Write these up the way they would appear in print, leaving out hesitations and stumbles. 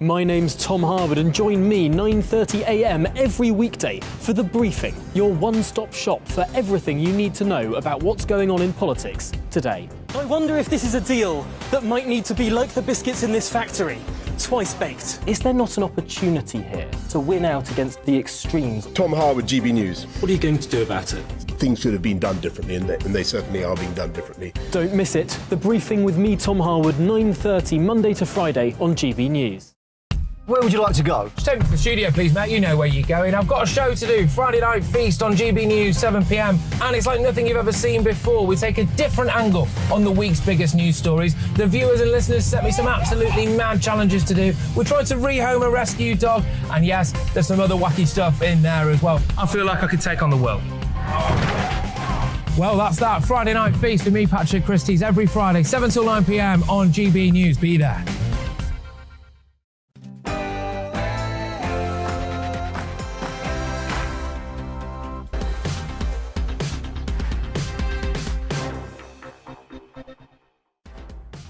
My name's Tom Harwood and join me 9:30 a.m. every weekday for The Briefing, your one-stop shop for everything you need to know about what's going on in politics today. I wonder if this is a deal that might need to be like the biscuits in this factory, twice baked. Is there not an opportunity here to win out against the extremes? Tom Harwood, GBNews. What are you going to do about it? Things should have been done differently, and they certainly are being done differently. Don't miss it. The Briefing with me, Tom Harwood, 9:30 Monday to Friday on GB News. Where would you like to go? Just take me to the studio, please, mate. You know where you're going. I've got a show to do. Friday Night Feast on GB News, 7 p.m. And it's like nothing you've ever seen before. We take a different angle on the week's biggest news stories. The viewers and listeners set me some absolutely mad challenges to do. We tried to rehome a rescue dog. And yes, there's some other wacky stuff in there as well. I feel like I could take on the world. Well, that's that. Friday Night Feast with me, Patrick Christie's, every Friday, 7 till 9 p.m. on GB News. Be there.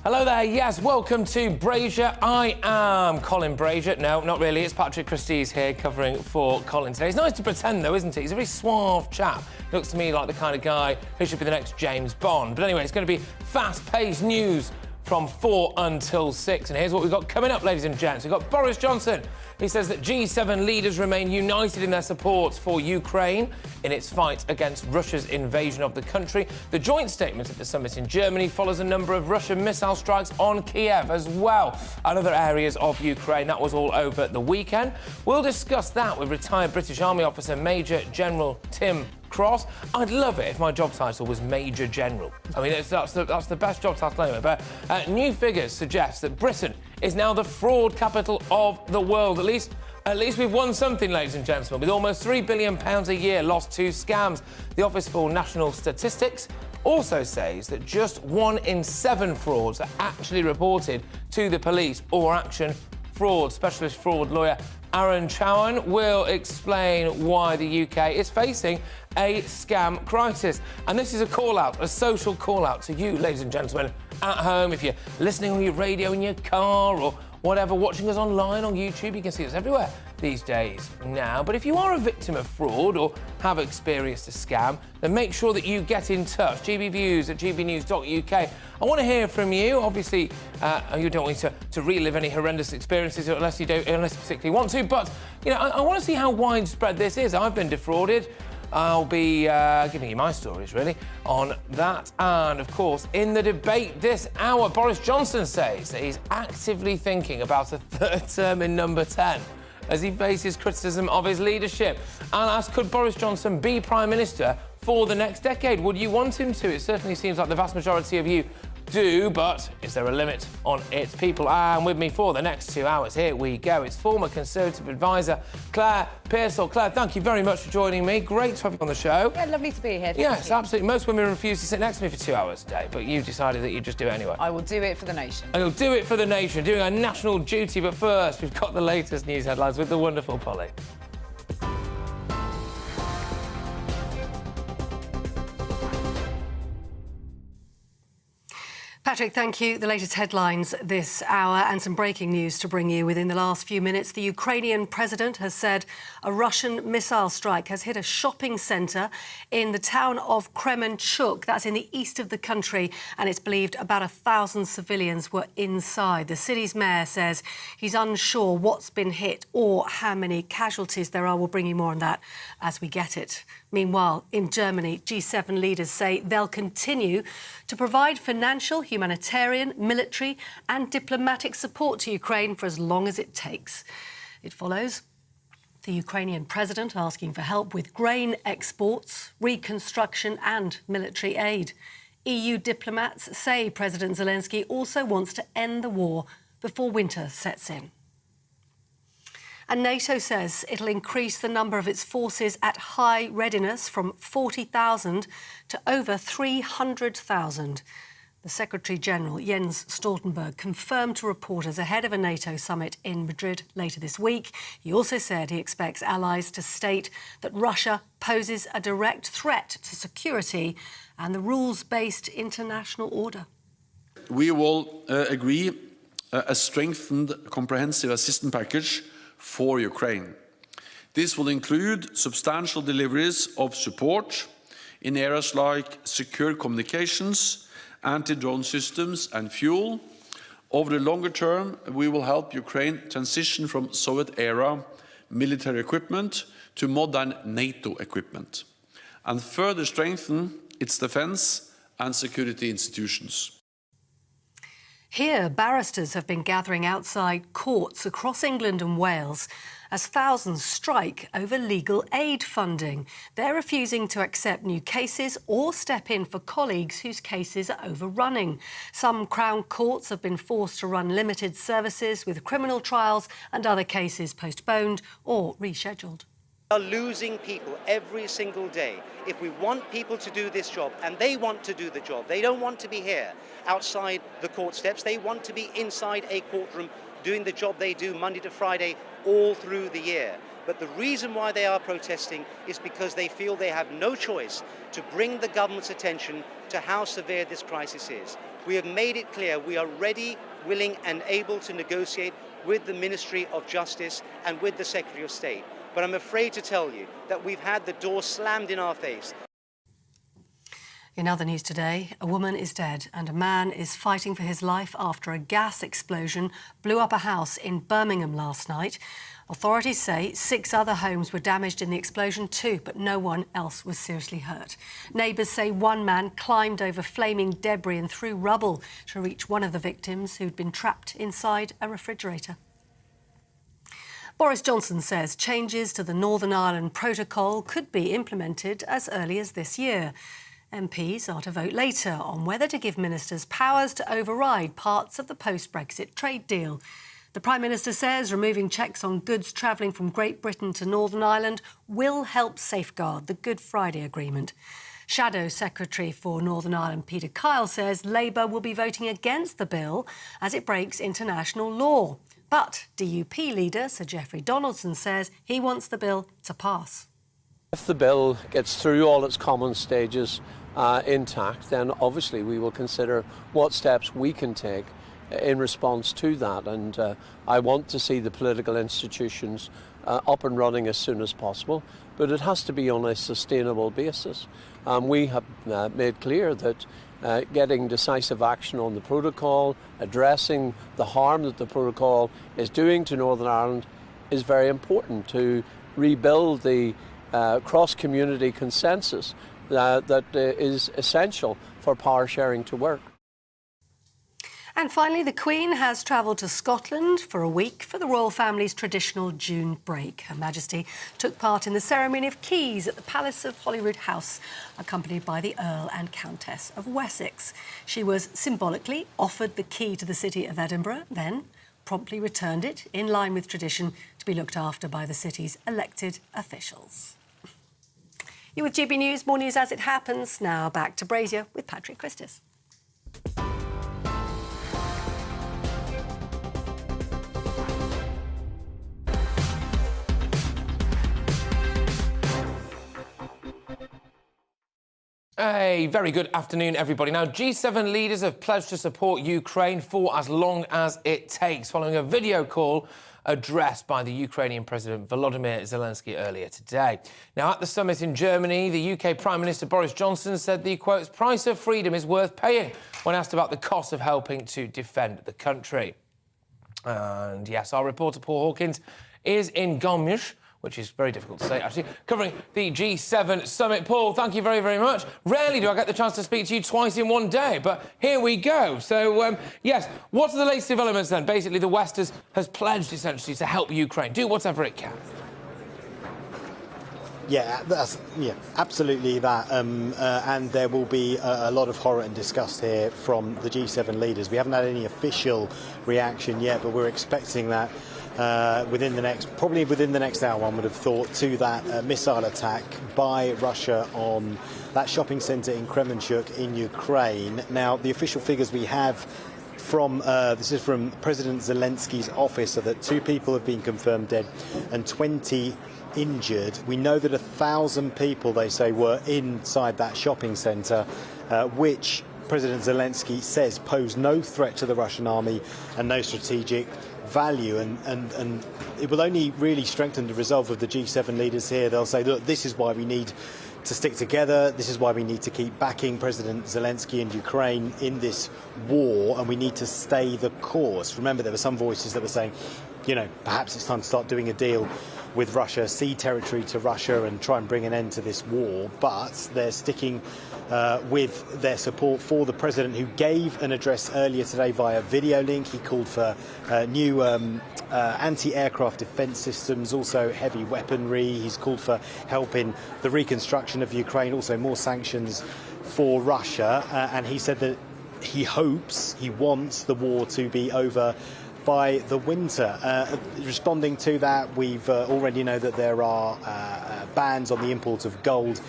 Hello there, yes, welcome to Brazier. I am Colin Brazier. No, not really, it's Patrick Christie's here covering for Colin today. It's nice to pretend though, isn't it? He's a very suave chap. He looks to me like the kind of guy who should be the next James Bond. But anyway, it's going to be fast-paced news from 4 until 6. And here's what we've got coming up, ladies and gents. We've got Boris Johnson. He says that G7 leaders remain united in their support for Ukraine in its fight against Russia's invasion of the country. The joint statement at the summit in Germany follows a number of Russian missile strikes on Kiev as well and other areas of Ukraine. That was all over the weekend. We'll discuss that with retired British Army officer Major General Tim Cross. I'd love it if my job title was Major General. I mean, that's the best job title anyway. But new figures suggest that Britain is now the fraud capital of the world. At least we've won something, ladies and gentlemen, with almost £3 billion a year lost to scams. The Office for National Statistics also says that just 1 in 7 frauds are actually reported to the police or action fraud. Specialist fraud lawyer Aaron Chowan will explain why the UK is facing a scam crisis. And this is a call-out, a social call-out to you, ladies and gentlemen, at home. If you're listening on your radio in your car or whatever, watching us online on YouTube, you can see us everywhere these days now. But if you are a victim of fraud or have experienced a scam, then make sure that you get in touch. GBViews at gbnews.uk. I want to hear from you. Obviously, you don't want to relive any horrendous experiences unless you particularly want to. But, you know, I want to see how widespread this is. I've been defrauded. I'll be giving you my stories, really, on that. And, of course, in the debate this hour, Boris Johnson says that he's actively thinking about a third term in number 10 as he faces criticism of his leadership. And asked, could Boris Johnson be Prime Minister for the next decade? Would you want him to? It certainly seems like the vast majority of you do, but is there a limit on its people? And with me for the next 2 hours, here we go. It's former Conservative advisor Claire Pearsall. Claire, thank you very much for joining me. Great to have you on the show. Yeah, lovely to be here. Yes, absolutely. Most women refuse to sit next to me for 2 hours a day, but you decided that you'd just do it anyway. I will do it for the nation. And you'll do it for the nation, doing our national duty. But first, we've got the latest news headlines with the wonderful Polly. Patrick, thank you. The latest headlines this hour and some breaking news to bring you within the last few minutes. The Ukrainian president has said a Russian missile strike has hit a shopping centre in the town of Kremenchuk. That's in the east of the country, and it's believed about 1,000 civilians were inside. The city's mayor says he's unsure what's been hit or how many casualties there are. We'll bring you more on that as we get it. Meanwhile, in Germany, G7 leaders say they'll continue to provide financial, humanitarian, military and diplomatic support to Ukraine for as long as it takes. It follows the Ukrainian president asking for help with grain exports, reconstruction and military aid. EU diplomats say President Zelensky also wants to end the war before winter sets in. And NATO says it'll increase the number of its forces at high readiness from 40,000 to over 300,000. The Secretary-General, Jens Stoltenberg, confirmed to reporters ahead of a NATO summit in Madrid later this week. He also said he expects allies to state that Russia poses a direct threat to security and the rules-based international order. We will agree a strengthened comprehensive assistance package for Ukraine. This will include substantial deliveries of support in areas like secure communications, anti-drone systems and fuel. Over the longer term, we will help Ukraine transition from Soviet-era military equipment to modern NATO equipment, and further strengthen its defence and security institutions. Here, barristers have been gathering outside courts across England and Wales as thousands strike over legal aid funding. They're refusing to accept new cases or step in for colleagues whose cases are overrunning. Some Crown courts have been forced to run limited services with criminal trials and other cases postponed or rescheduled. We are losing people every single day. If we want people to do this job, and they want to do the job, they don't want to be here outside the court steps, they want to be inside a courtroom doing the job they do Monday to Friday all through the year. But the reason why they are protesting is because they feel they have no choice to bring the government's attention to how severe this crisis is. We have made it clear we are ready, willing and able to negotiate with the Ministry of Justice and with the Secretary of State. But I'm afraid to tell you that we've had the door slammed in our face. In other news today, a woman is dead and a man is fighting for his life after a gas explosion blew up a house in Birmingham last night. Authorities say 6 other homes were damaged in the explosion too, but no one else was seriously hurt. Neighbours say one man climbed over flaming debris and through rubble to reach one of the victims who'd been trapped inside a refrigerator. Boris Johnson says changes to the Northern Ireland Protocol could be implemented as early as this year. MPs are to vote later on whether to give ministers powers to override parts of the post-Brexit trade deal. The Prime Minister says removing checks on goods travelling from Great Britain to Northern Ireland will help safeguard the Good Friday Agreement. Shadow Secretary for Northern Ireland Peter Kyle says Labour will be voting against the bill as it breaks international law. But DUP leader Sir Geoffrey Donaldson says he wants the bill to pass. If the bill gets through all its common stages intact, then obviously we will consider what steps we can take in response to that. And I want to see the political institutions up and running as soon as possible, but it has to be on a sustainable basis. We have made clear that getting decisive action on the protocol, addressing the harm that the protocol is doing to Northern Ireland is very important to rebuild the cross-community consensus that is essential for power sharing to work. And finally, the Queen has travelled to Scotland for a week for the royal family's traditional June break. Her Majesty took part in the ceremony of keys at the Palace of Holyrood House, accompanied by the Earl and Countess of Wessex. She was symbolically offered the key to the city of Edinburgh, then promptly returned it, in line with tradition, to be looked after by the city's elected officials. You're with GB News, more news as it happens. Now back to Brazier with Patrick Christis. A very good afternoon, everybody. Now, G7 leaders have pledged to support Ukraine for as long as it takes, following a video call addressed by the Ukrainian President Volodymyr Zelensky earlier today. Now, at the summit in Germany, the UK Prime Minister Boris Johnson said the, quote, price of freedom is worth paying when asked about the cost of helping to defend the country. And yes, our reporter Paul Hawkins is in Gomsh, which is very difficult to say, actually, covering the G7 summit. Paul, thank you very, very much. Rarely do I get the chance to speak to you twice in one day, but here we go. So, yes, what are the latest developments then? Basically, the West has pledged, essentially, to help Ukraine, do whatever it can. Yeah, absolutely that. And there will be a lot of horror and disgust here from the G7 leaders. We haven't had any official reaction yet, but we're expecting that probably within the next hour, one would have thought, to that missile attack by Russia on that shopping centre in Kremenchuk in Ukraine. Now, the official figures we have from this is from President Zelensky's office, so that 2 people have been confirmed dead and 20 injured. We know that 1,000 people, they say, were inside that shopping centre, which President Zelensky says pose no threat to the Russian army and no strategic value, and it will only really strengthen the resolve of the G7 leaders here. They'll say, look, this is why we need to stick together, this is why we need to keep backing President Zelensky and Ukraine in this war, and we need to stay the course. Remember, there were some voices that were saying, you know, perhaps it's time to start doing a deal with Russia, cede territory to Russia and try and bring an end to this war, but they're sticking with their support for the president, who gave an address earlier today via video link. He called for new anti-aircraft defence systems, also heavy weaponry. He's called for help in the reconstruction of Ukraine, also more sanctions for Russia, and he said that he wants the war to be over by the winter. Responding to that, we've already know that there are bans on the import of gold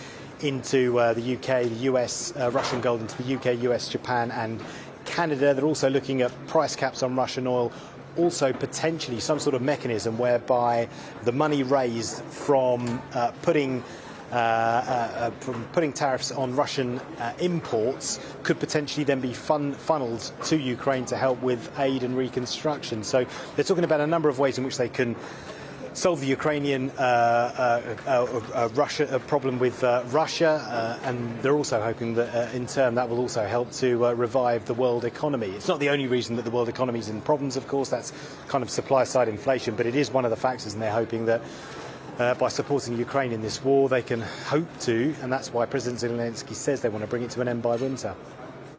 into the UK, the US, Russian gold into the UK, US, Japan and Canada. They're also looking at price caps on Russian oil, also potentially some sort of mechanism whereby the money raised from putting tariffs on Russian imports could potentially then be funneled to Ukraine to help with aid and reconstruction. So they're talking about a number of ways in which they can solve the Ukrainian Russia problem with Russia, and they're also hoping that in turn that will also help to revive the world economy. It's not the only reason that the world economy is in problems, of course. That's kind of supply side inflation, but it is one of the factors, and they're hoping that by supporting Ukraine in this war, they can hope to, and that's why President Zelensky says they want to bring it to an end by winter.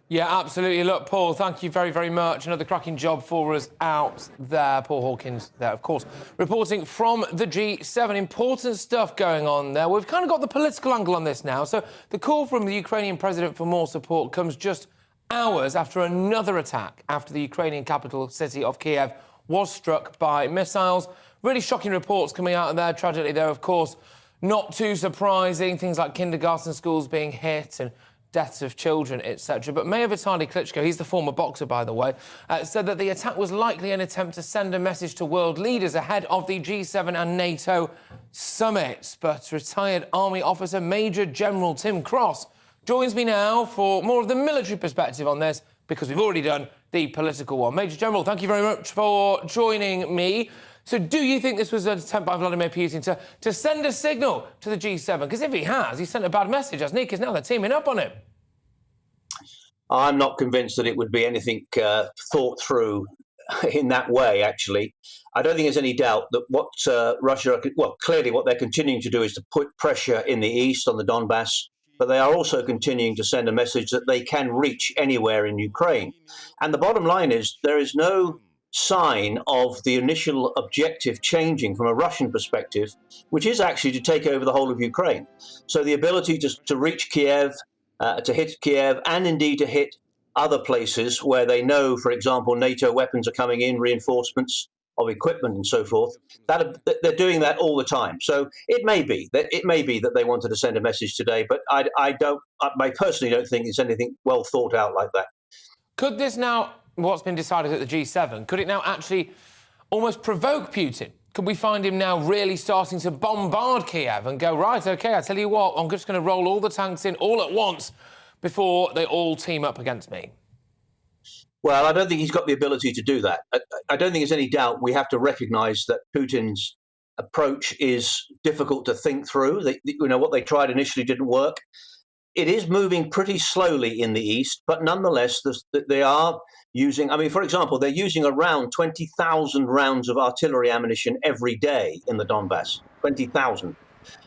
Yeah, absolutely. Look, Paul, thank you very, very much. Another cracking job for us out there. Paul Hawkins there, of course, reporting from the G7. Important stuff going on there. We've kind of got the political angle on this now. So the call from the Ukrainian president for more support comes just hours after another attack after the Ukrainian capital city of Kiev was struck by missiles. Really shocking reports coming out of there. Tragically, though, of course, not too surprising. Things like kindergarten schools being hit and deaths of children, etc. But Mayor Vitaly Klitschko, he's the former boxer, by the way, said that the attack was likely an attempt to send a message to world leaders ahead of the G7 and NATO summits. But retired Army officer Major General Tim Cross joins me now for more of the military perspective on this, because we've already done the political one. Major General, thank you very much for joining me. So do you think this was an attempt by Vladimir Putin to send a signal to the G7? Because if he has, he sent a bad message, hasn't he? Because now they're teaming up on him. I'm not convinced that it would be anything thought through in that way, actually. I don't think there's any doubt that what Russia, well, clearly what they're continuing to do is to put pressure in the east on the Donbass, but they are also continuing to send a message that they can reach anywhere in Ukraine. And the bottom line is there is no sign of the initial objective changing from a Russian perspective, which is actually to take over the whole of Ukraine. So the ability to reach Kiev, to hit Kiev, and indeed to hit other places where they know, for example, NATO weapons are coming in, reinforcements of equipment and so forth, that they're doing that all the time. So it may be that they wanted to send a message today, but I personally don't think it's anything well thought out like that. Could this now, what's been decided at the G7, could it now actually almost provoke Putin? Could we find him now really starting to bombard Kiev and go, right, OK, I tell you what, I'm just going to roll all the tanks in all at once before they all team up against me? Well, I don't think he's got the ability to do that. I don't think there's any doubt we have to recognise that Putin's approach is difficult to think through. What they tried initially didn't work. It is moving pretty slowly in the east, but nonetheless, they are using, I mean, for example, they're using around 20,000 rounds of artillery ammunition every day in the Donbass, 20,000.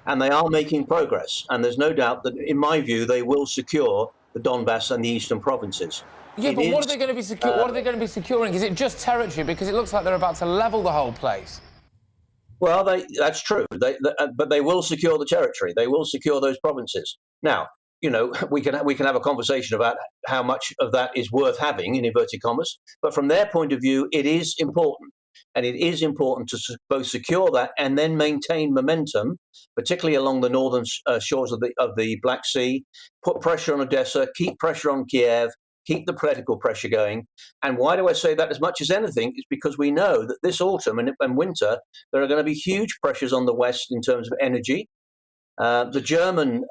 And they are making progress. And there's no doubt that, in my view, they will secure the Donbass and the eastern provinces. Yeah, but what are they going to be what are they going to be securing? Is it just territory? Because it looks like they're about to level the whole place. Well, that's true. But they will secure the territory. They will secure those provinces. Now, we can have a conversation about how much of that is worth having, in inverted commas. But from their point of view, it is important. And it is important to both secure that and then maintain momentum, particularly along the northern shores of the Black Sea, put pressure on Odessa, keep pressure on Kiev, keep the political pressure going. And why do I say that as much as anything? It's because we know that this autumn and winter, there are going to be huge pressures on the West in terms of energy. The German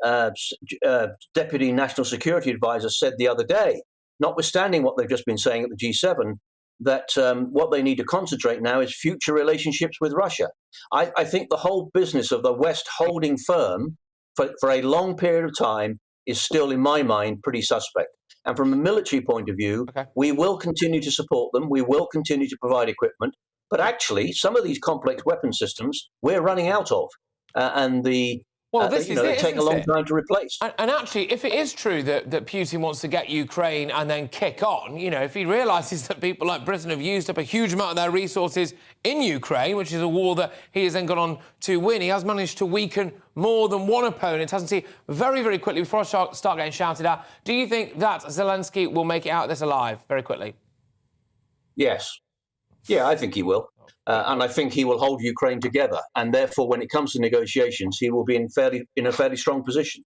Deputy National Security Advisor said the other day notwithstanding what they've just been saying at the G7, that what they need to concentrate now is future relationships with Russia. I think the whole business of the West holding firm for a long period of time is still, in my mind, pretty suspect. And from a military point of view, we will continue to support them. We will continue to provide equipment. But actually, some of these complex weapon systems we're running out of. They take a long time to replace. And actually, if it is true that Putin wants to get Ukraine and then kick on, if he realises that people like Britain have used up a huge amount of their resources in Ukraine, which is a war that he has then gone on to win, he has managed to weaken more than one opponent, hasn't he? Very, very quickly, before I start getting shouted at, do you think that Zelensky will make it out of this alive? Very quickly. Yes. Yeah, I think he will. And I think he will hold Ukraine together. And therefore, when it comes to negotiations, he will be in a fairly strong position.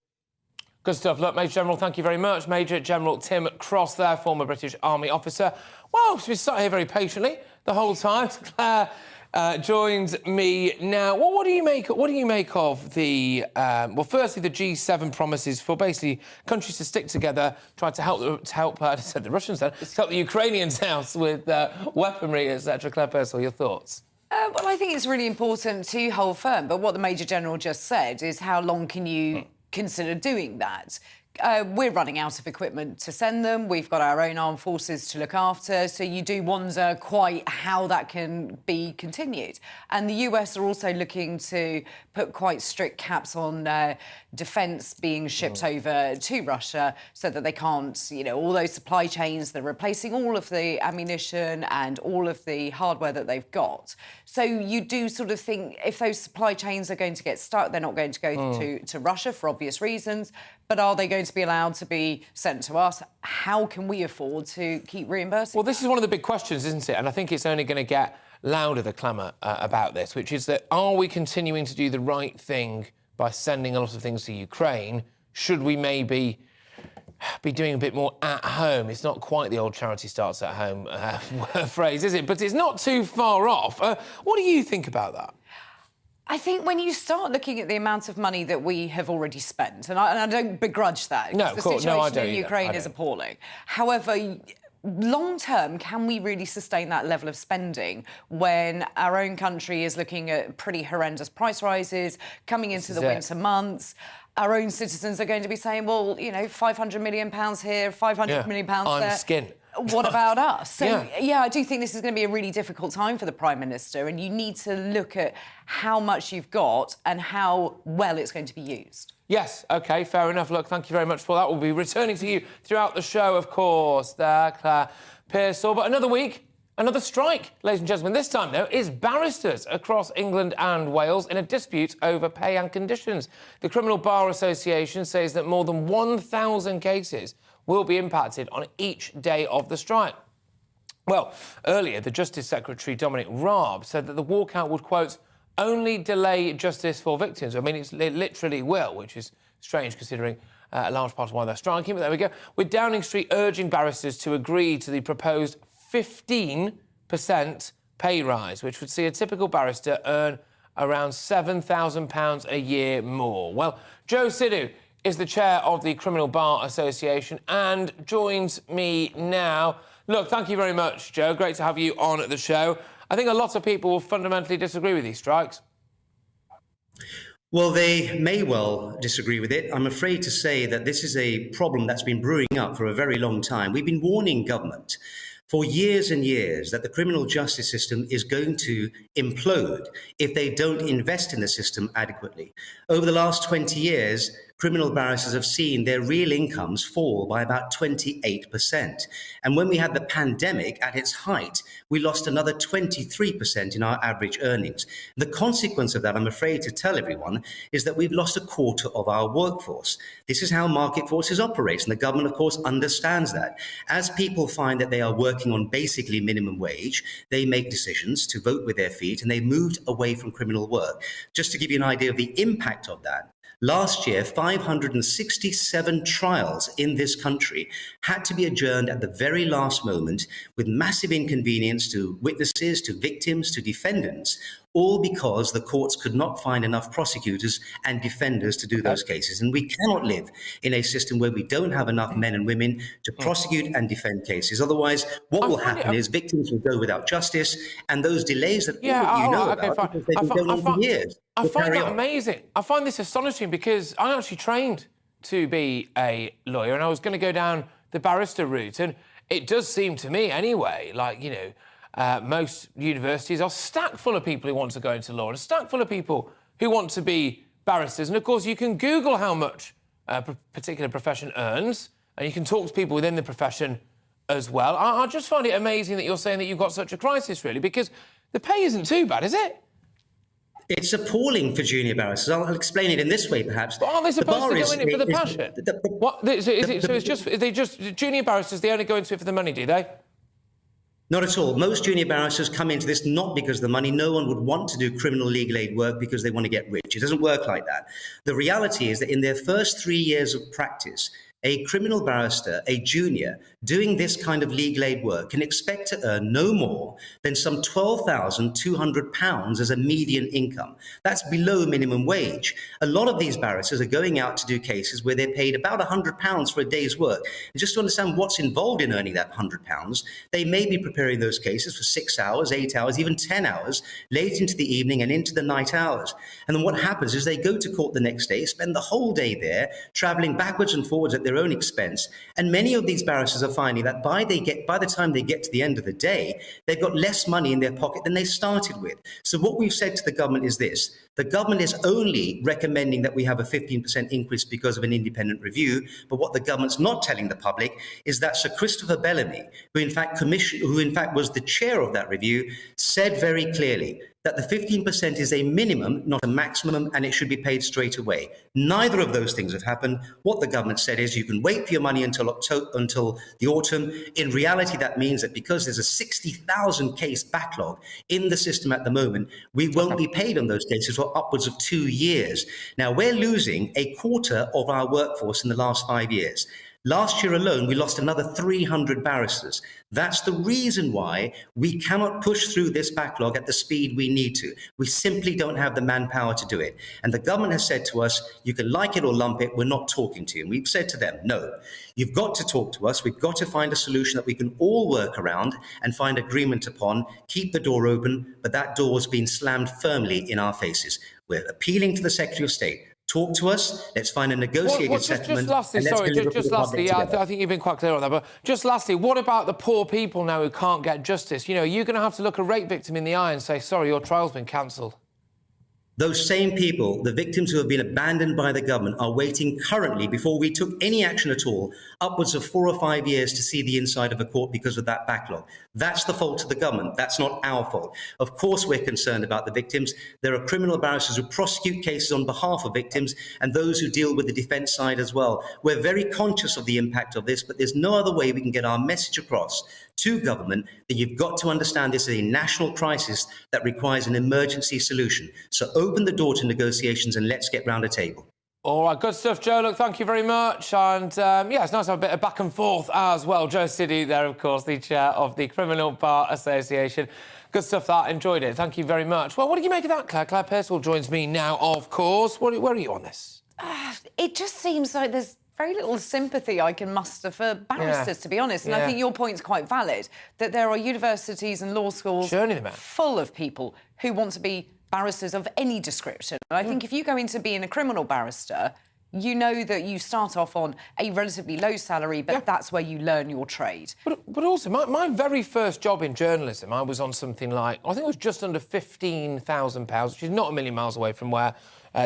Good stuff. Look, Major General, thank you very much. Major General Tim Cross there, former British Army officer. Well, she's been sat here very patiently the whole time. Claire joins me now. Well, what do you make of the firstly, the G7 promises for basically countries to stick together, try to help the Russians then, to help the Ukrainians out with weaponry, etc. Claire Purcell, your thoughts? Well, I think it's really important to hold firm. But what the Major General just said is, how long can you consider doing that? We're running out of equipment to send them. We've got our own armed forces to look after. So you do wonder quite how that can be continued. And the US are also looking to put quite strict caps on defence being shipped over to Russia so that they can't, all those supply chains, they're replacing all of the ammunition and all of the hardware that they've got. So you do sort of think if those supply chains are going to get stuck, they're not going to go to Russia for obvious reasons. But are they going to be allowed to be sent to us? How can we afford to keep reimbursing? Well, this is one of the big questions, isn't it? And I think it's only going to get louder, the clamour about this, which is that are we continuing to do the right thing by sending a lot of things to Ukraine? Should we maybe be doing a bit more at home? It's not quite the old charity starts at home phrase, is it? But it's not too far off. What do you think about that? I think when you start looking at the amount of money that we have already spent, and I don't begrudge that, no, of course, no, I don't. The situation in Ukraine is appalling. However, long term, can we really sustain that level of spending when our own country is looking at pretty horrendous price rises coming into the winter months? Our own citizens are going to be saying, well, £500 million here, £500 million there. I'm skint. What about us? So, I do think this is going to be a really difficult time for the Prime Minister, and you need to look at how much you've got and how well it's going to be used. Yes, OK, fair enough. Look, thank you very much for that. We'll be returning to you throughout the show, of course. There, Claire Purcell. But another week, another strike, ladies and gentlemen. This time, though, is barristers across England and Wales in a dispute over pay and conditions. The Criminal Bar Association says that more than 1,000 cases will be impacted on each day of the strike. Well, earlier, the Justice Secretary, Dominic Raab, said that the walkout would, quote, only delay justice for victims. I mean, it literally will, which is strange considering a large part of why they're striking. But there we go. With Downing Street urging barristers to agree to the proposed 15% pay rise, which would see a typical barrister earn around £7,000 a year more. Well, Joe Sidhu is the chair of the Criminal Bar Association and joins me now. Look, thank you very much, Joe. Great to have you on at the show. I think a lot of people will fundamentally disagree with these strikes. Well, they may well disagree with it. I'm afraid to say that this is a problem that's been brewing up for a very long time. We've been warning government for years and years that the criminal justice system is going to implode if they don't invest in the system adequately. Over the last 20 years, criminal barristers have seen their real incomes fall by about 28%. And when we had the pandemic at its height, we lost another 23% in our average earnings. The consequence of that, I'm afraid to tell everyone, is that we've lost a quarter of our workforce. This is how market forces operate, and the government, of course, understands that. As people find that they are working on basically minimum wage, they make decisions to vote with their feet, and they moved away from criminal work. Just to give you an idea of the impact of that, Last year, 567 trials in this country had to be adjourned at the very last moment with massive inconvenience to witnesses, to victims, to defendants, all because the courts could not find enough prosecutors and defenders to do those cases. And we cannot live in a system where we don't have enough men and women to prosecute and defend cases. Otherwise, what will happen is victims will go without justice, and those delays that all of you know about, because they've been going on for years, I will find carry that on. amazing. I find this astonishing because I actually trained to be a lawyer and I was going to go down the barrister route. And it does seem to me anyway, like, you know, most universities are stacked full of people who want to go into law and stacked full of people who want to be barristers. And, of course, you can Google how much a particular profession earns and you can talk to people within the profession as well. I just find it amazing that you're saying that you've got such a crisis, really, because the pay isn't too bad, is it? It's appalling for junior barristers. I'll explain it in this way, perhaps. But aren't they supposed to go in it for the passion? Are they just junior barristers, they only go into it for the money, do they? Not at all. Most junior barristers come into this not because of the money. No one would want to do criminal legal aid work because they want to get rich. It doesn't work like that. The reality is that in their first 3 years of practice, a criminal barrister, a junior, doing this kind of legal aid work can expect to earn no more than some £12,200 as a median income. That's below minimum wage. A lot of these barristers are going out to do cases where they're paid about £100 for a day's work. And just to understand what's involved in earning that £100, they may be preparing those cases for 6 hours, 8 hours, even 10 hours, late into the evening and into the night hours. And then what happens is they go to court the next day, spend the whole day there, travelling backwards and forwards at their own expense. And many of these barristers are finding that by the time they get to the end of the day, they've got less money in their pocket than they started with. So what we've said to the government is this: the government is only recommending that we have a 15% increase because of an independent review. But what the government's not telling the public is that Sir Christopher Bellamy, who in fact was the chair of that review, said very clearly that the 15% is a minimum, not a maximum, and it should be paid straight away. Neither of those things have happened. What the government said is you can wait for your money until the autumn. In reality, that means that because there's a 60,000 case backlog in the system at the moment, we won't be paid on those cases for upwards of 2 years. Now, we're losing a quarter of our workforce in the last 5 years. Last year alone, we lost another 300 barristers. That's the reason why we cannot push through this backlog at the speed we need to. We simply don't have the manpower to do it. And the government has said to us, you can like it or lump it, we're not talking to you. And we've said to them, no, you've got to talk to us. We've got to find a solution that we can all work around and find agreement upon, keep the door open, but that door has been slammed firmly in our faces. We're appealing to the Secretary of State. Talk to us. Let's find a negotiated settlement. Just lastly, I think you've been quite clear on that. But just lastly, what about the poor people now who can't get justice? You know, you're going to have to look a rape victim in the eye and say, sorry, your trial's been cancelled. Those same people, the victims who have been abandoned by the government, are waiting currently, before we took any action at all, upwards of 4 or 5 years to see the inside of a court because of that backlog. That's the fault of the government. That's not our fault. Of course, we're concerned about the victims. There are criminal barristers who prosecute cases on behalf of victims and those who deal with the defence side as well. We're very conscious of the impact of this, but there's no other way we can get our message across to government that you've got to understand this is a national crisis that requires an emergency solution. So open the door to negotiations and let's get round a table. All right, good stuff, Joe. Look, thank you very much. And, yeah, it's nice to have a bit of back and forth as well. Joe Siddy there, of course, the chair of the Criminal Bar Association. Good stuff, that. Enjoyed it. Thank you very much. Well, what did you make of that, Claire? Claire Percival joins me now, of course. Where are you on this? It just seems like there's very little sympathy I can muster for barristers, to be honest. And I think your point's quite valid, that there are universities and law schools full of people who want to be barristers of any description. And I think if you go into being a criminal barrister, you know that you start off on a relatively low salary, but that's where you learn your trade. But also, my very first job in journalism, I was on something like, I think it was just under £15,000, which is not a million miles away from where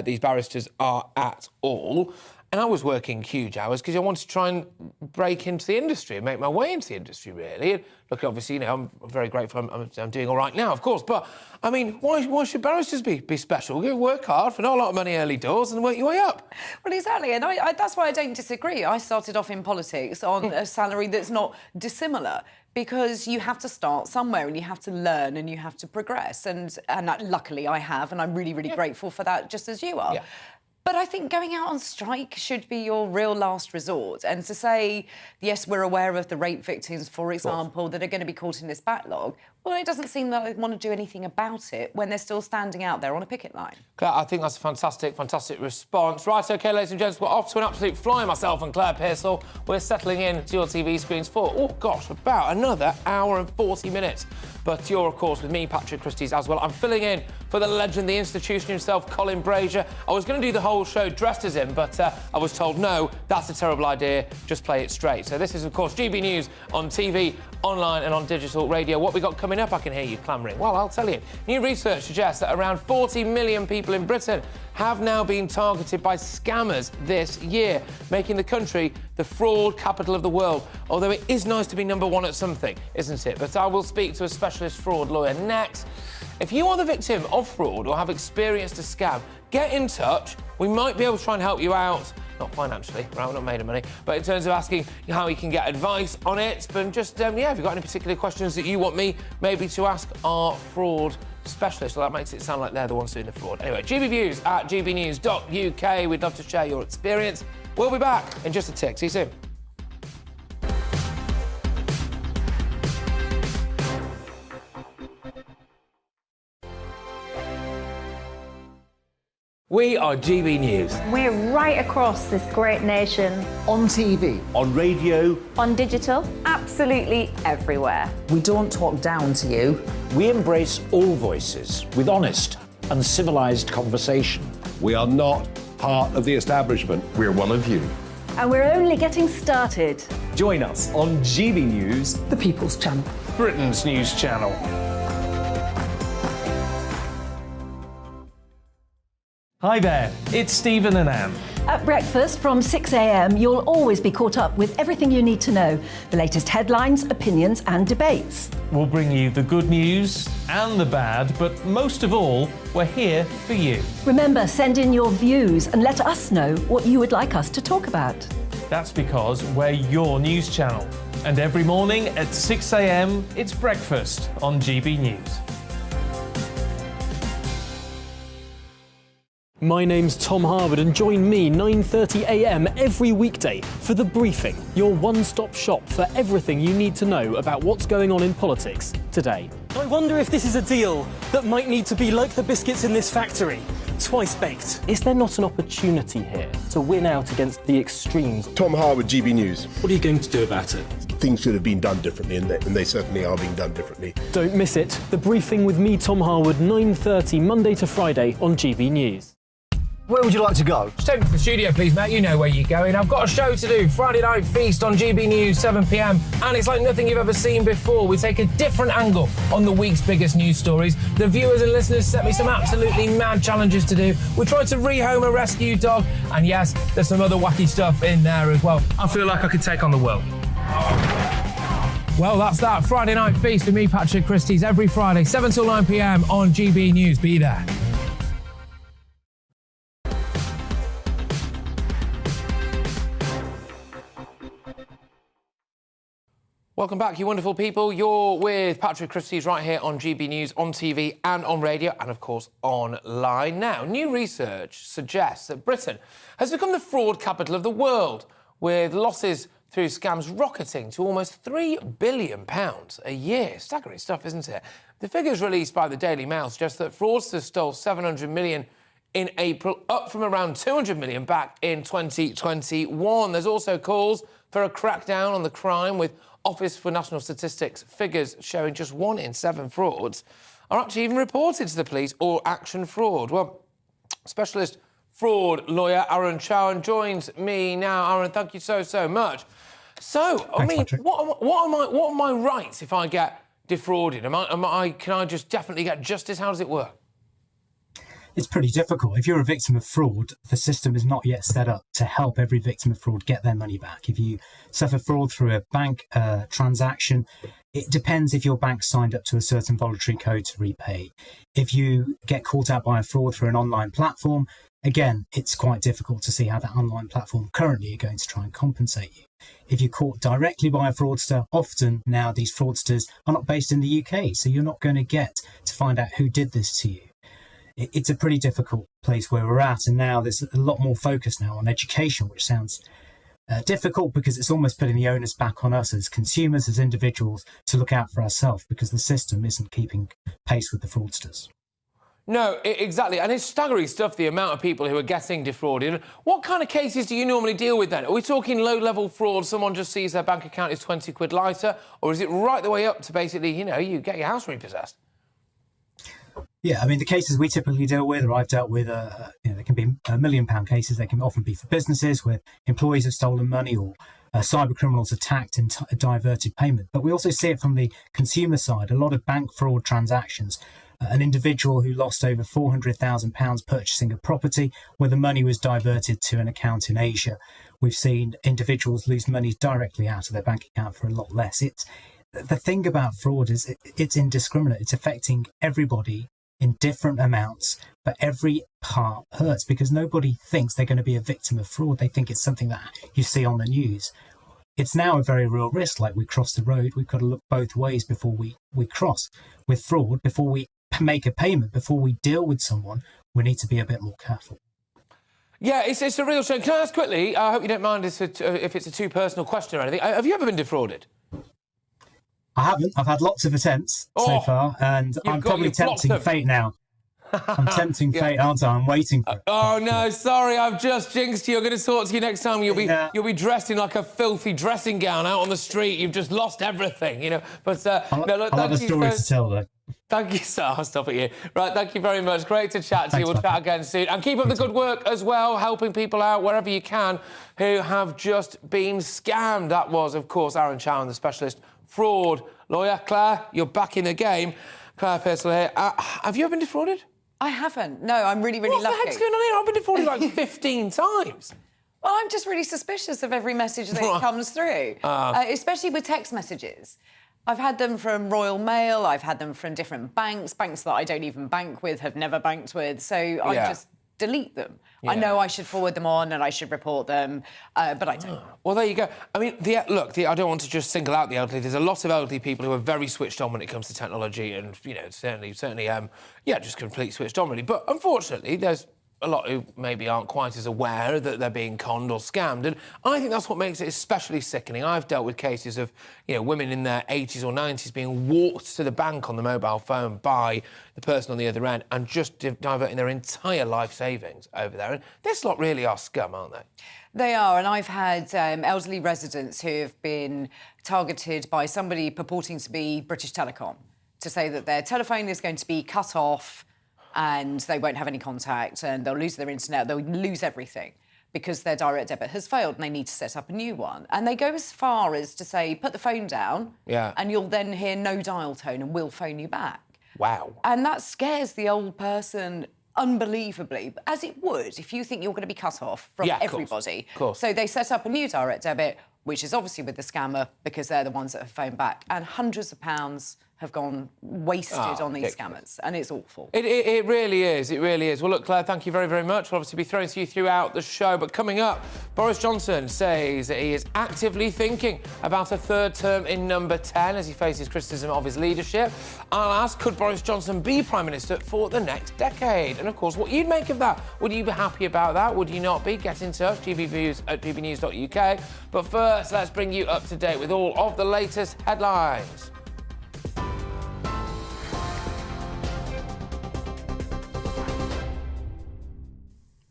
these barristers are at all. And I was working huge hours because I wanted to try and break into the industry and make my way into the industry, really. And look, obviously, you know, I'm very grateful I'm doing all right now, of course. But, I mean, why should barristers be special? You work hard for not a lot of money early doors and work your way up. Well, exactly. And that's why I don't disagree. I started off in politics on a salary that's not dissimilar, because you have to start somewhere and you have to learn and you have to progress. And that, luckily I have, and I'm really, really grateful for that, just as you are. But I think going out on strike should be your real last resort. And to say, yes, we're aware of the rape victims, for example, that are going to be caught in this backlog, well, it doesn't seem that they want to do anything about it when they're still standing out there on a picket line. Claire, I think that's a fantastic response. Right, OK, ladies and gents, we're off to an absolute fly, myself and Claire Pearsall. We're settling in to your TV screens for, oh, gosh, about another hour and 40 minutes. But you're, of course, with me, Patrick Christys, as well. I'm filling in for the legend, the institution himself, Colin Brazier. I was going to do the whole show dressed as him, but I was told, no, that's a terrible idea. Just play it straight. So this is, of course, GB News on TV, online and on digital radio. What we got coming up, I can hear you clamouring. Well, I'll tell you. New research suggests that around 40 million people in Britain have now been targeted by scammers this year, making the country the fraud capital of the world. Although it is nice to be number one at something, isn't it? But I will speak to a specialist fraud lawyer next. If you are the victim of fraud or have experienced a scam, get in touch. We might be able to try and help you out. Not financially, right, we're not made of money, but in terms of asking how you can get advice on it. But just, yeah, if you've got any particular questions that you want me maybe to ask our fraud specialist, well, that makes it sound like they're the ones doing the fraud. Anyway, GBViews at gbnews.uk. We'd love to share your experience. We'll be back in just a tick. See you soon. We are GB News. We're right across this great nation. On TV. On radio. On digital. Absolutely everywhere. We don't talk down to you. We embrace all voices with honest and civilised conversation. We are not part of the establishment. We're one of you. And we're only getting started. Join us on GB News, the People's Channel, Britain's news channel. Hi there, it's Stephen and Anne. At breakfast from 6 a.m, you'll always be caught up with everything you need to know, the latest headlines, opinions and debates. We'll bring you the good news and the bad, but most of all, we're here for you. Remember, send in your views and let us know what you would like us to talk about. That's because we're your news channel. And every morning at 6 a.m, it's breakfast on GB News. My name's Tom Harwood and join me 9:30 a.m. every weekday for The Briefing, your one-stop shop for everything you need to know about what's going on in politics today. I wonder if this is a deal that might need to be like the biscuits in this factory, twice baked. Is there not an opportunity here to win out against the extremes? Tom Harwood, GB News. What are you going to do about it? Things should have been done differently, and they certainly are being done differently. Don't miss it. The Briefing with me, Tom Harwood, 9:30 Monday to Friday on GB News. Where would you like to go? Just take me to the studio, please, mate. You know where you're going. I've got a show to do. Friday Night Feast on GB News, 7 p.m. And it's like nothing you've ever seen before. We take a different angle on the week's biggest news stories. The viewers and listeners set me some absolutely mad challenges to do. We tried to rehome a rescue dog. And yes, there's some other wacky stuff in there as well. I feel like I could take on the world. Well, that's that. Friday Night Feast with me, Patrick Christys, every Friday, 7 till 9 p.m. on GB News. Be there. Welcome back, you wonderful people. You're with Patrick Christys right here on GB News, on TV and on radio, and of course online. Now, new research suggests that Britain has become the fraud capital of the world, with losses through scams rocketing to almost £3 billion a year. Staggering stuff, isn't it? The figures released by the Daily Mail suggest that fraudsters stole £700 million in April, up from around £200 million back in 2021. There's also calls for a crackdown on the crime, with Office for National Statistics figures showing just 1 in 7 frauds are actually even reported to the police or action fraud. Well, specialist fraud lawyer Aaron Chowan joins me now. Aaron, thank you so much. So, Thanks, I mean, Patrick. what are my rights if I get defrauded? Can I just definitely get justice? How does it work? It's pretty difficult. If you're a victim of fraud, the system is not yet set up to help every victim of fraud get their money back. If you suffer fraud through a bank transaction, it depends if your bank signed up to a certain voluntary code to repay. If you get caught out by a fraud through an online platform, again, it's quite difficult to see how that online platform currently are going to try and compensate you. If you're caught directly by a fraudster, often now these fraudsters are not based in the UK, so you're not going to get to find out who did this to you. it's a pretty difficult place where we're at. And now there's a lot more focus now on education, which sounds difficult because it's almost putting the onus back on us as consumers, as individuals, to look out for ourselves because the system isn't keeping pace with the fraudsters. No, exactly. And it's staggering stuff, the amount of people who are getting defrauded. What kind of cases do you normally deal with then? Are we talking low-level fraud, someone just sees their bank account is 20 quid lighter, or is it right the way up to basically, you get your house repossessed? Yeah, I mean, the cases we typically deal with, or I've dealt with, they can be £1 million cases. They can often be for businesses where employees have stolen money or cyber criminals attacked and diverted payment. But we also see it from the consumer side, a lot of bank fraud transactions. An individual who lost over £400,000 purchasing a property where the money was diverted to an account in Asia. We've seen individuals lose money directly out of their bank account for a lot less. The thing about fraud is it's indiscriminate. It's affecting everybody in different amounts, but every part hurts because nobody thinks they're going to be a victim of fraud. They think it's something that you see on the news. It's now a very real risk. Like we cross the road, we've got to look both ways before we cross. With fraud, before we make a payment, before we deal with someone, we need to be a bit more careful. Yeah, it's a real shame. Can I ask quickly, I hope you don't mind if it's a too personal question or anything, have you ever been defrauded? I haven't. I've had lots of attempts so far, and I'm probably tempting fate now. I'm tempting fate, aren't I? I'm waiting for it. Oh, no, sorry, I've just jinxed you. I'm going to talk to you next time. You'll be dressed in like a filthy dressing gown out on the street. You've just lost everything, But, I'll have a story to tell, though. Thank you, sir. I'll stop at you. Right, thank you very much. Great to chat to you. We'll chat again soon. And keep up the good work as well, helping people out wherever you can who have just been scammed. That was, of course, Aaron Chowan, the specialist fraud lawyer. Claire, you're back in the game. Claire Pearsall here. Have you ever been defrauded? I haven't. No, I'm really lucky. What the heck's going on here? I've been defrauded like 15 times. Well, I'm just really suspicious of every message that comes through, especially with text messages. I've had them from Royal Mail, I've had them from different banks that I don't even bank with, have never banked with, so I just delete them. Yeah. I know I should forward them on and I should report them, but I don't. Well, there you go. I mean, I don't want to just single out the elderly. There's a lot of elderly people who are very switched on when it comes to technology and, certainly, just completely switched on, really. But unfortunately, there's a lot who maybe aren't quite as aware that they're being conned or scammed, and I think that's what makes it especially sickening. I've dealt with cases of, women in their 80s or 90s being walked to the bank on the mobile phone by the person on the other end and just diverting their entire life savings over there. And this lot really are scum, aren't they? They are, and I've had elderly residents who have been targeted by somebody purporting to be British Telecom to say that their telephone is going to be cut off and they won't have any contact and they'll lose their internet, they'll lose everything because their direct debit has failed and they need to set up a new one. And they go as far as to say, put the phone down and you'll then hear no dial tone and we'll phone you back. Wow. And that scares the old person unbelievably, as it would if you think you're going to be cut off from everybody. Of course. So they set up a new direct debit, which is obviously with the scammer because they're the ones that have phoned back, and hundreds of pounds have gone wasted on these scammers, and it's awful. It really is, it really is. Well, look, Claire, thank you very, very much. We'll obviously be throwing to you throughout the show, but coming up, Boris Johnson says that he is actively thinking about a third term in number 10 as he faces criticism of his leadership. I'll ask, could Boris Johnson be Prime Minister for the next decade? And, of course, what you'd make of that. Would you be happy about that? Would you not be? Get in touch, gbnews@gbnews.uk. But first, let's bring you up to date with all of the latest headlines.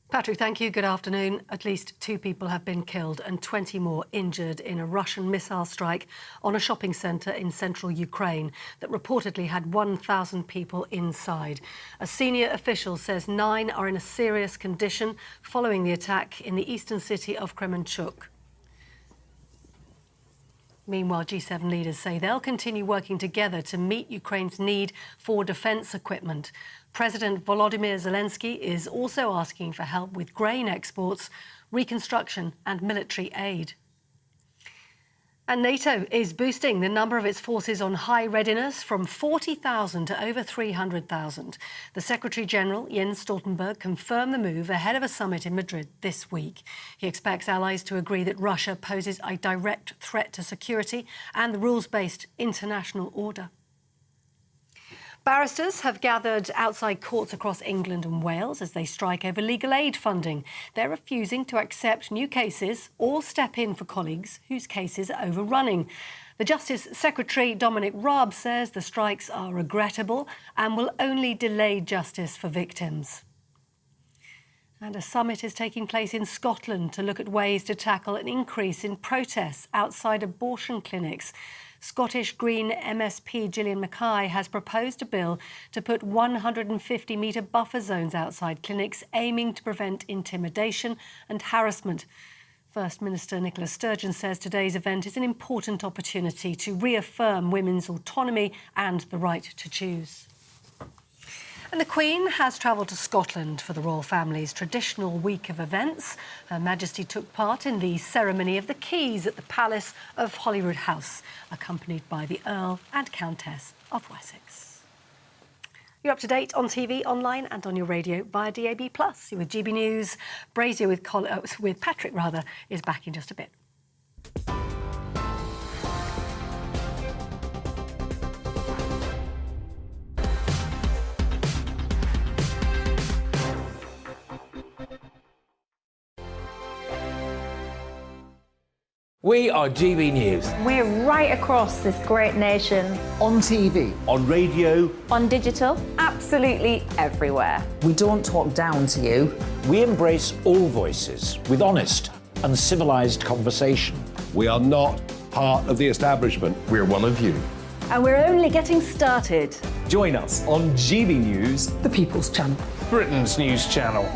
Patrick, thank you. Good afternoon. At least 2 people have been killed and 20 more injured in a Russian missile strike on a shopping centre in central Ukraine that reportedly had 1,000 people inside. A senior official says 9 are in a serious condition following the attack in the eastern city of Kremenchuk. Meanwhile, G7 leaders say they'll continue working together to meet Ukraine's need for defence equipment. President Volodymyr Zelensky is also asking for help with grain exports, reconstruction and military aid. And NATO is boosting the number of its forces on high readiness from 40,000 to over 300,000. The Secretary-General, Jens Stoltenberg, confirmed the move ahead of a summit in Madrid this week. He expects allies to agree that Russia poses a direct threat to security and the rules-based international order. Barristers have gathered outside courts across England and Wales as they strike over legal aid funding. They're refusing to accept new cases or step in for colleagues whose cases are overrunning. The Justice Secretary, Dominic Raab, says the strikes are regrettable and will only delay justice for victims. And a summit is taking place in Scotland to look at ways to tackle an increase in protests outside abortion clinics. Scottish Green MSP Gillian Mackay has proposed a bill to put 150-metre buffer zones outside clinics, aiming to prevent intimidation and harassment. First Minister Nicola Sturgeon says today's event is an important opportunity to reaffirm women's autonomy and the right to choose. And the Queen has travelled to Scotland for the royal family's traditional week of events. Her Majesty took part in the ceremony of the keys at the Palace of Holyrood House, accompanied by the Earl and Countess of Wessex. You're up to date on TV, online and on your radio via DAB+. You're with GB News. Brazier with Patrick, is back in just a bit. We are GB News. We're right across this great nation. On TV. On radio. On digital. Absolutely everywhere. We don't talk down to you. We embrace all voices with honest and civilised conversation. We are not part of the establishment. We're one of you. And we're only getting started. Join us on GB News, The People's Channel. Britain's news channel.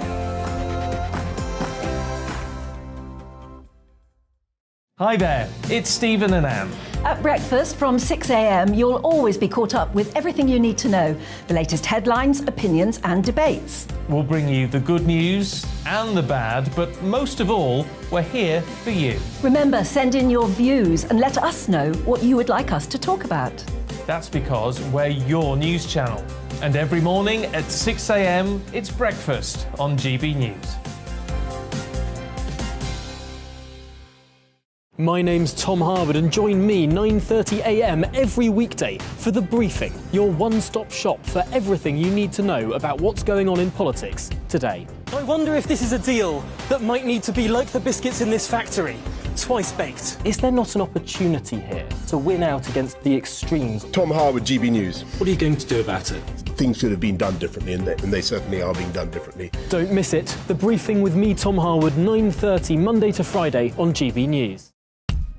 Hi there, it's Stephen and Anne. At breakfast from 6 a.m, you'll always be caught up with everything you need to know. The latest headlines, opinions and debates. We'll bring you the good news and the bad, but most of all, we're here for you. Remember, send in your views and let us know what you would like us to talk about. That's because we're your news channel. And every morning at 6 a.m, it's breakfast on GB News. My name's Tom Harwood and join me 9:30 a.m. every weekday for The Briefing, your one-stop shop for everything you need to know about what's going on in politics today. I wonder if this is a deal that might need to be like the biscuits in this factory, twice baked. Is there not an opportunity here to win out against the extremes? Tom Harwood, GB News. What are you going to do about it? Things should have been done differently, and they certainly are being done differently. Don't miss it. The Briefing with me, Tom Harwood, 9:30 Monday to Friday on GB News.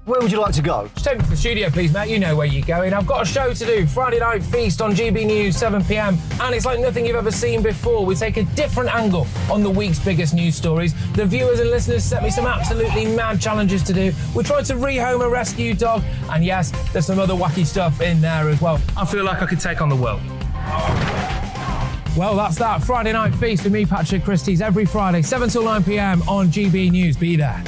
Where would you like to go? Just take me to the studio, please, Matt. You know where you're going. I've got a show to do. Friday Night Feast on GB News, 7 p.m. And it's like nothing you've ever seen before. We take a different angle on the week's biggest news stories. The viewers and listeners set me some absolutely mad challenges to do. We tried to rehome a rescue dog. And yes, there's some other wacky stuff in there as well. I feel like I could take on the world. Well, that's that. Friday Night Feast with me, Patrick Christie's, every Friday, 7 till 9 p.m. on GB News. Be there.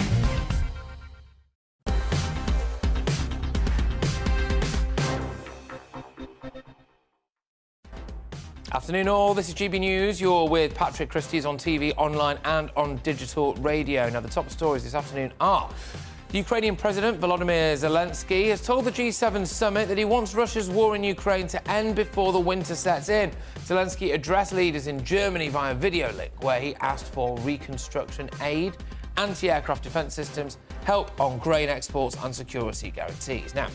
Afternoon all, this is GB News. You're with Patrick Christie's on TV, online and on digital radio. Now, the top stories this afternoon are: the Ukrainian President Volodymyr Zelensky has told the G7 summit that he wants Russia's war in Ukraine to end before the winter sets in. Zelensky addressed leaders in Germany via video link, where he asked for reconstruction aid, anti-aircraft defence systems, help on grain exports and security guarantees. Now,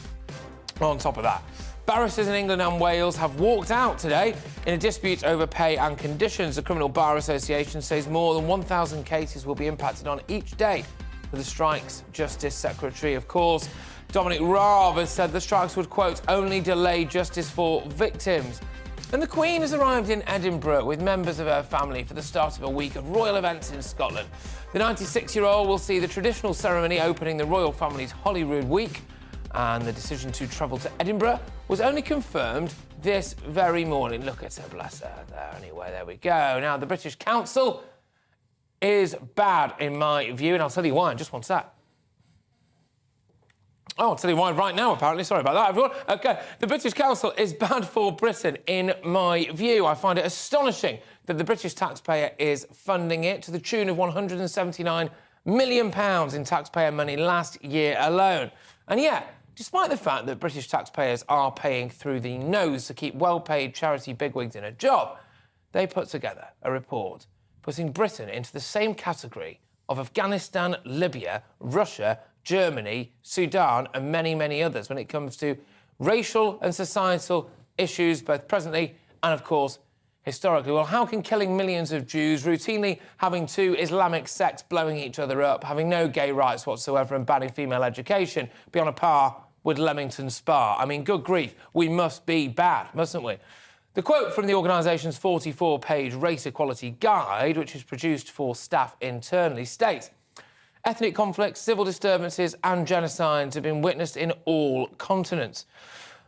on top of that, barristers in England and Wales have walked out today in a dispute over pay and conditions. The Criminal Bar Association says more than 1,000 cases will be impacted on each day for the strikes. Justice Secretary, of course, Dominic Raab, has said the strikes would, quote, only delay justice for victims. And the Queen has arrived in Edinburgh with members of her family for the start of a week of royal events in Scotland. The 96-year-old will see the traditional ceremony opening the royal family's Holyrood week, and the decision to travel to Edinburgh was only confirmed this very morning. Look at her, bless her. There, anyway, there we go. Now, the British Council is bad, in my view, and I'll tell you why in just one sec. Oh, I'll tell you why right now, apparently. Sorry about that, everyone. OK, the British Council is bad for Britain, in my view. I find it astonishing that the British taxpayer is funding it to the tune of £179 million in taxpayer money last year alone. And yet, despite the fact that British taxpayers are paying through the nose to keep well-paid charity bigwigs in a job, they put together a report putting Britain into the same category of Afghanistan, Libya, Russia, Germany, Sudan and many, many others when it comes to racial and societal issues, both presently and, of course, historically. Well, how can killing millions of Jews, routinely having two Islamic sects blowing each other up, having no gay rights whatsoever and banning female education be on a par with Leamington Spa? I mean, good grief, we must be bad, mustn't we? The quote from the organisation's 44-page race equality guide, which is produced for staff internally, states, ethnic conflicts, civil disturbances and genocides have been witnessed in all continents.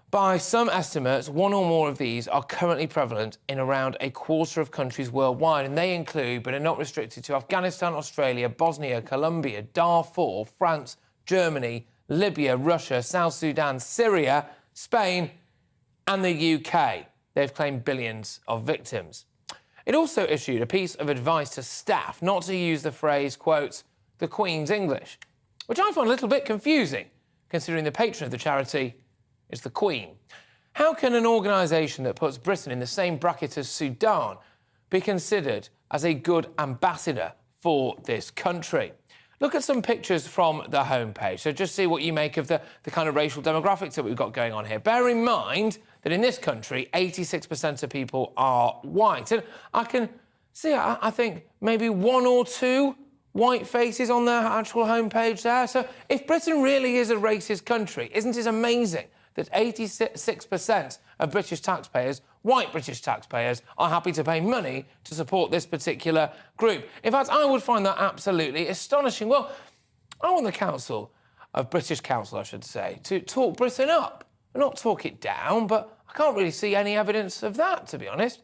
By some estimates, one or more of these are currently prevalent in around a quarter of countries worldwide, and they include, but are not restricted to, Afghanistan, Australia, Bosnia, Colombia, Darfur, France, Germany, Libya, Russia, South Sudan, Syria, Spain and the UK. They've claimed billions of victims. It also issued a piece of advice to staff not to use the phrase, quote, the Queen's English, which I find a little bit confusing, considering the patron of the charity is the Queen. How can an organisation that puts Britain in the same bracket as Sudan be considered as a good ambassador for this country? Look at some pictures from the homepage. So just see what you make of the kind of racial demographics that we've got going on here. Bear in mind that in this country, 86% of people are white. And I can see, I think, maybe one or two white faces on their actual homepage there. So if Britain really is a racist country, isn't it amazing that 86% of British taxpayers, white British taxpayers, are happy to pay money to support this particular group? In fact, I would find that absolutely astonishing. Well, I want the British Council, I should say, to talk Britain up, not talk it down, but I can't really see any evidence of that, to be honest.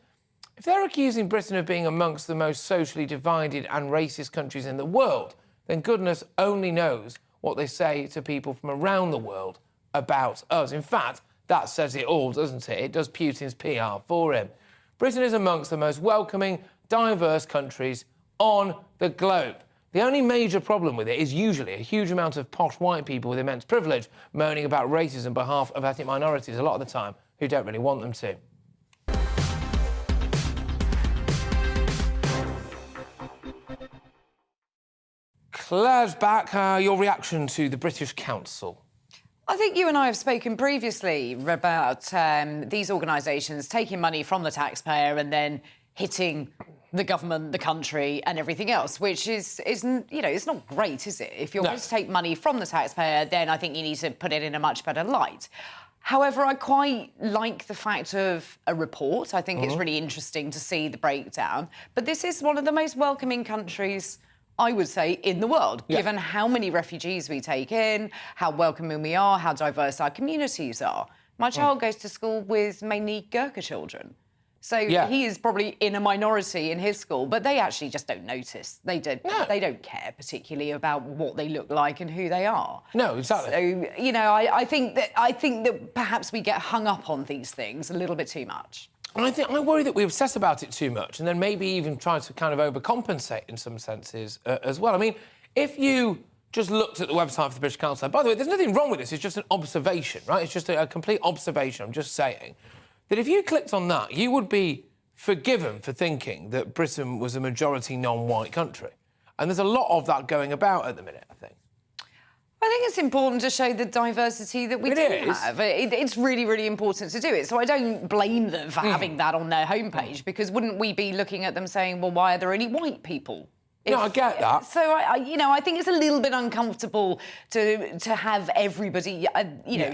If they're accusing Britain of being amongst the most socially divided and racist countries in the world, then goodness only knows what they say to people from around the world about us. In fact, that says it all, doesn't it? It does Putin's PR for him. Britain is amongst the most welcoming, diverse countries on the globe. The only major problem with it is usually a huge amount of posh white people with immense privilege moaning about racism on behalf of ethnic minorities a lot of the time who don't really want them to. Claire's back. Your reaction to the British Council? I think you and I have spoken previously about these organisations taking money from the taxpayer and then hitting the government, the country and everything else, which isn't, you know, it's not great, is it? If you're going to take money from the taxpayer, then I think you need to put it in a much better light. However, I quite like the fact of a report. I think it's really interesting to see the breakdown. But this is one of the most welcoming countries, I would say, in the world, given how many refugees we take in, how welcoming we are, how diverse our communities are. My child goes to school with mainly Gurkha children. So he is probably in a minority in his school, but they actually just don't notice. They don't care particularly about what they look like and who they are. No, exactly. So, you know, I think that perhaps we get hung up on these things a little bit too much. And I worry that we obsess about it too much and then maybe even try to kind of overcompensate in some senses as well. I mean, if you just looked at the website for the British Council, by the way, there's nothing wrong with this, it's just an observation, right? It's just a complete observation, I'm just saying, that if you clicked on that, you would be forgiven for thinking that Britain was a majority non-white country. And there's a lot of that going about at the minute, I think. I think it's important to show the diversity that we do have. It's really, really important to do it. So I don't blame them for having that on their homepage, because wouldn't we be looking at them saying, well, why are there any white people? No, I get that. So, I think it's a little bit uncomfortable to have everybody,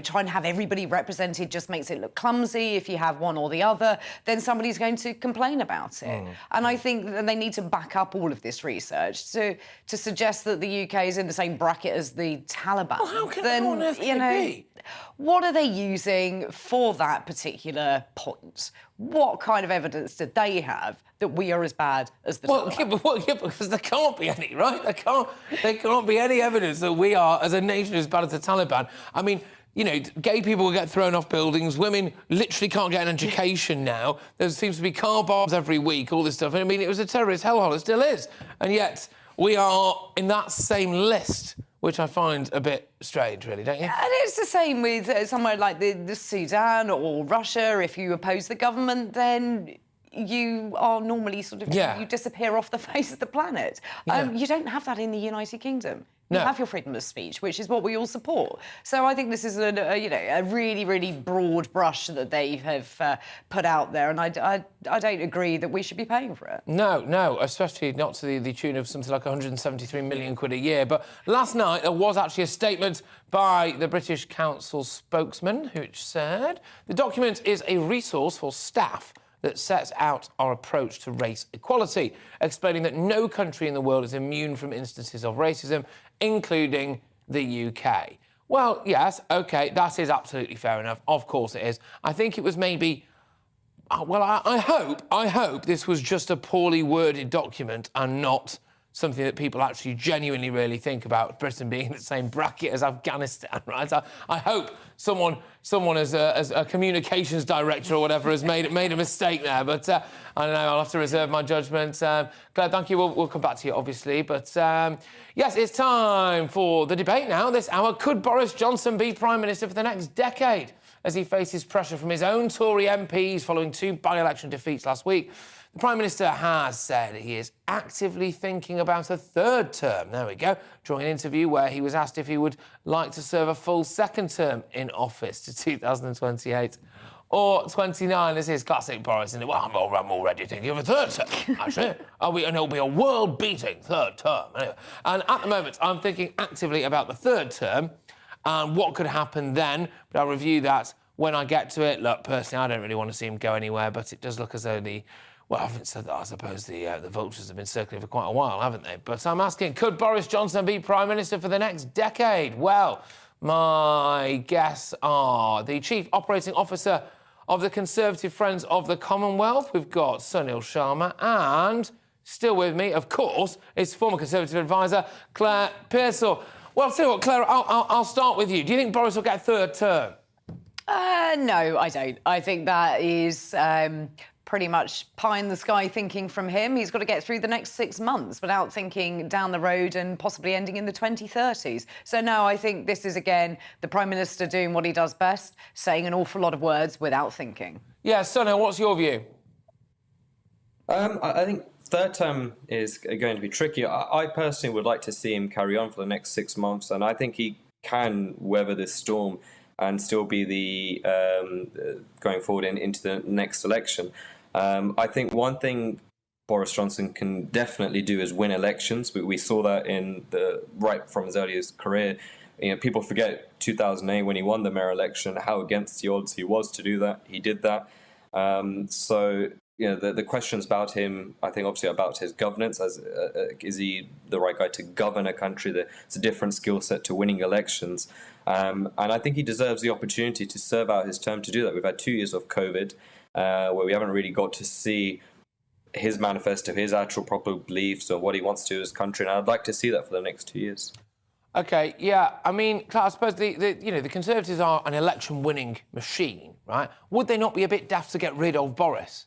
try and have everybody represented just makes it look clumsy. If you have one or the other, then somebody's going to complain about it. And I think that they need to back up all of this research to suggest that the UK is in the same bracket as the Taliban. Well, how can that on earth be? What are they using for that particular point? What kind of evidence did they have that we are as bad as the Taliban? Because there can't be any, right? There can't be any evidence that we are, as a nation, as bad as the Taliban. I mean, you know, gay people will get thrown off buildings, women literally can't get an education now, there seems to be car bombs every week, all this stuff. I mean, it was a terrorist hellhole, it still is. And yet, we are in that same list which I find a bit strange, really, don't you? And it's the same with somewhere like the Sudan or Russia. If you oppose the government, then you are normally sort of, you disappear off the face of the planet. You don't have that in the United Kingdom. You have your freedom of speech, which is what we all support. So I think this is a really, really broad brush that they have put out there, and I don't agree that we should be paying for it. No, especially not to the tune of something like 173 million quid a year. But last night there was actually a statement by the British Council spokesman, which said the document is a resource for staff that sets out our approach to race equality, explaining that no country in the world is immune from instances of racism, including the UK. Well, yes, OK, that is absolutely fair enough. Of course it is. I think it was maybe... Well, I hope this was just a poorly worded document and not something that people actually genuinely really think about Britain being in the same bracket as Afghanistan, right? I hope someone as a communications director or whatever has made a mistake there, but I don't know, I'll have to reserve my judgment. Claire, thank you. We'll come back to you, obviously, but yes, it's time for the debate now. This hour, could Boris Johnson be Prime Minister for the next decade as he faces pressure from his own Tory MPs following 2 by-election defeats last week? The Prime Minister has said he is actively thinking about a 3rd term. There we go. During an interview where he was asked if he would like to serve a full 2nd term in office to 2028 or 29. This is classic Boris, isn't it? Well, I'm already thinking of a 3rd term, actually. And it'll be a world-beating 3rd term. Anyway. And at the moment, I'm thinking actively about the 3rd term and what could happen then. But I'll review that when I get to it. Look, personally, I don't really want to see him go anywhere, but it does look as though well, I haven't said that. I suppose the vultures have been circling for quite a while, haven't they? But I'm asking, could Boris Johnson be Prime Minister for the next decade? Well, my guess are the Chief Operating Officer of the Conservative Friends of the Commonwealth. We've got Sunil Sharma, and still with me, of course, is former Conservative advisor Claire Pearsall. Well, I'll tell you what, Claire, I'll start with you. Do you think Boris will get a 3rd term? No, I don't. I think that is pretty much pie in the sky thinking from him. He's got to get through the next 6 months without thinking down the road and possibly ending in the 2030s. So, no, I think this is, again, the Prime Minister doing what he does best, saying an awful lot of words without thinking. Yeah, Sunil, what's your view? I think 3rd term is going to be tricky. I personally would like to see him carry on for the next 6 months, and I think he can weather this storm and still be the going forward into the next election. I think one thing Boris Johnson can definitely do is win elections. We saw that right from his earliest career. People forget 2008 when he won the mayor election, how against the odds he was to do that. He did that. The questions about him, I think, obviously about his governance. Is he the right guy to govern a country? It's a different skill set to winning elections. And I think he deserves the opportunity to serve out his term to do that. We've had 2 years of COVID where we haven't really got to see his manifesto, his actual proper beliefs or what he wants to do as country. And I'd like to see that for the next 2 years. OK, yeah, I mean, Claire, I suppose the Conservatives are an election-winning machine, right? Would they not be a bit daft to get rid of Boris?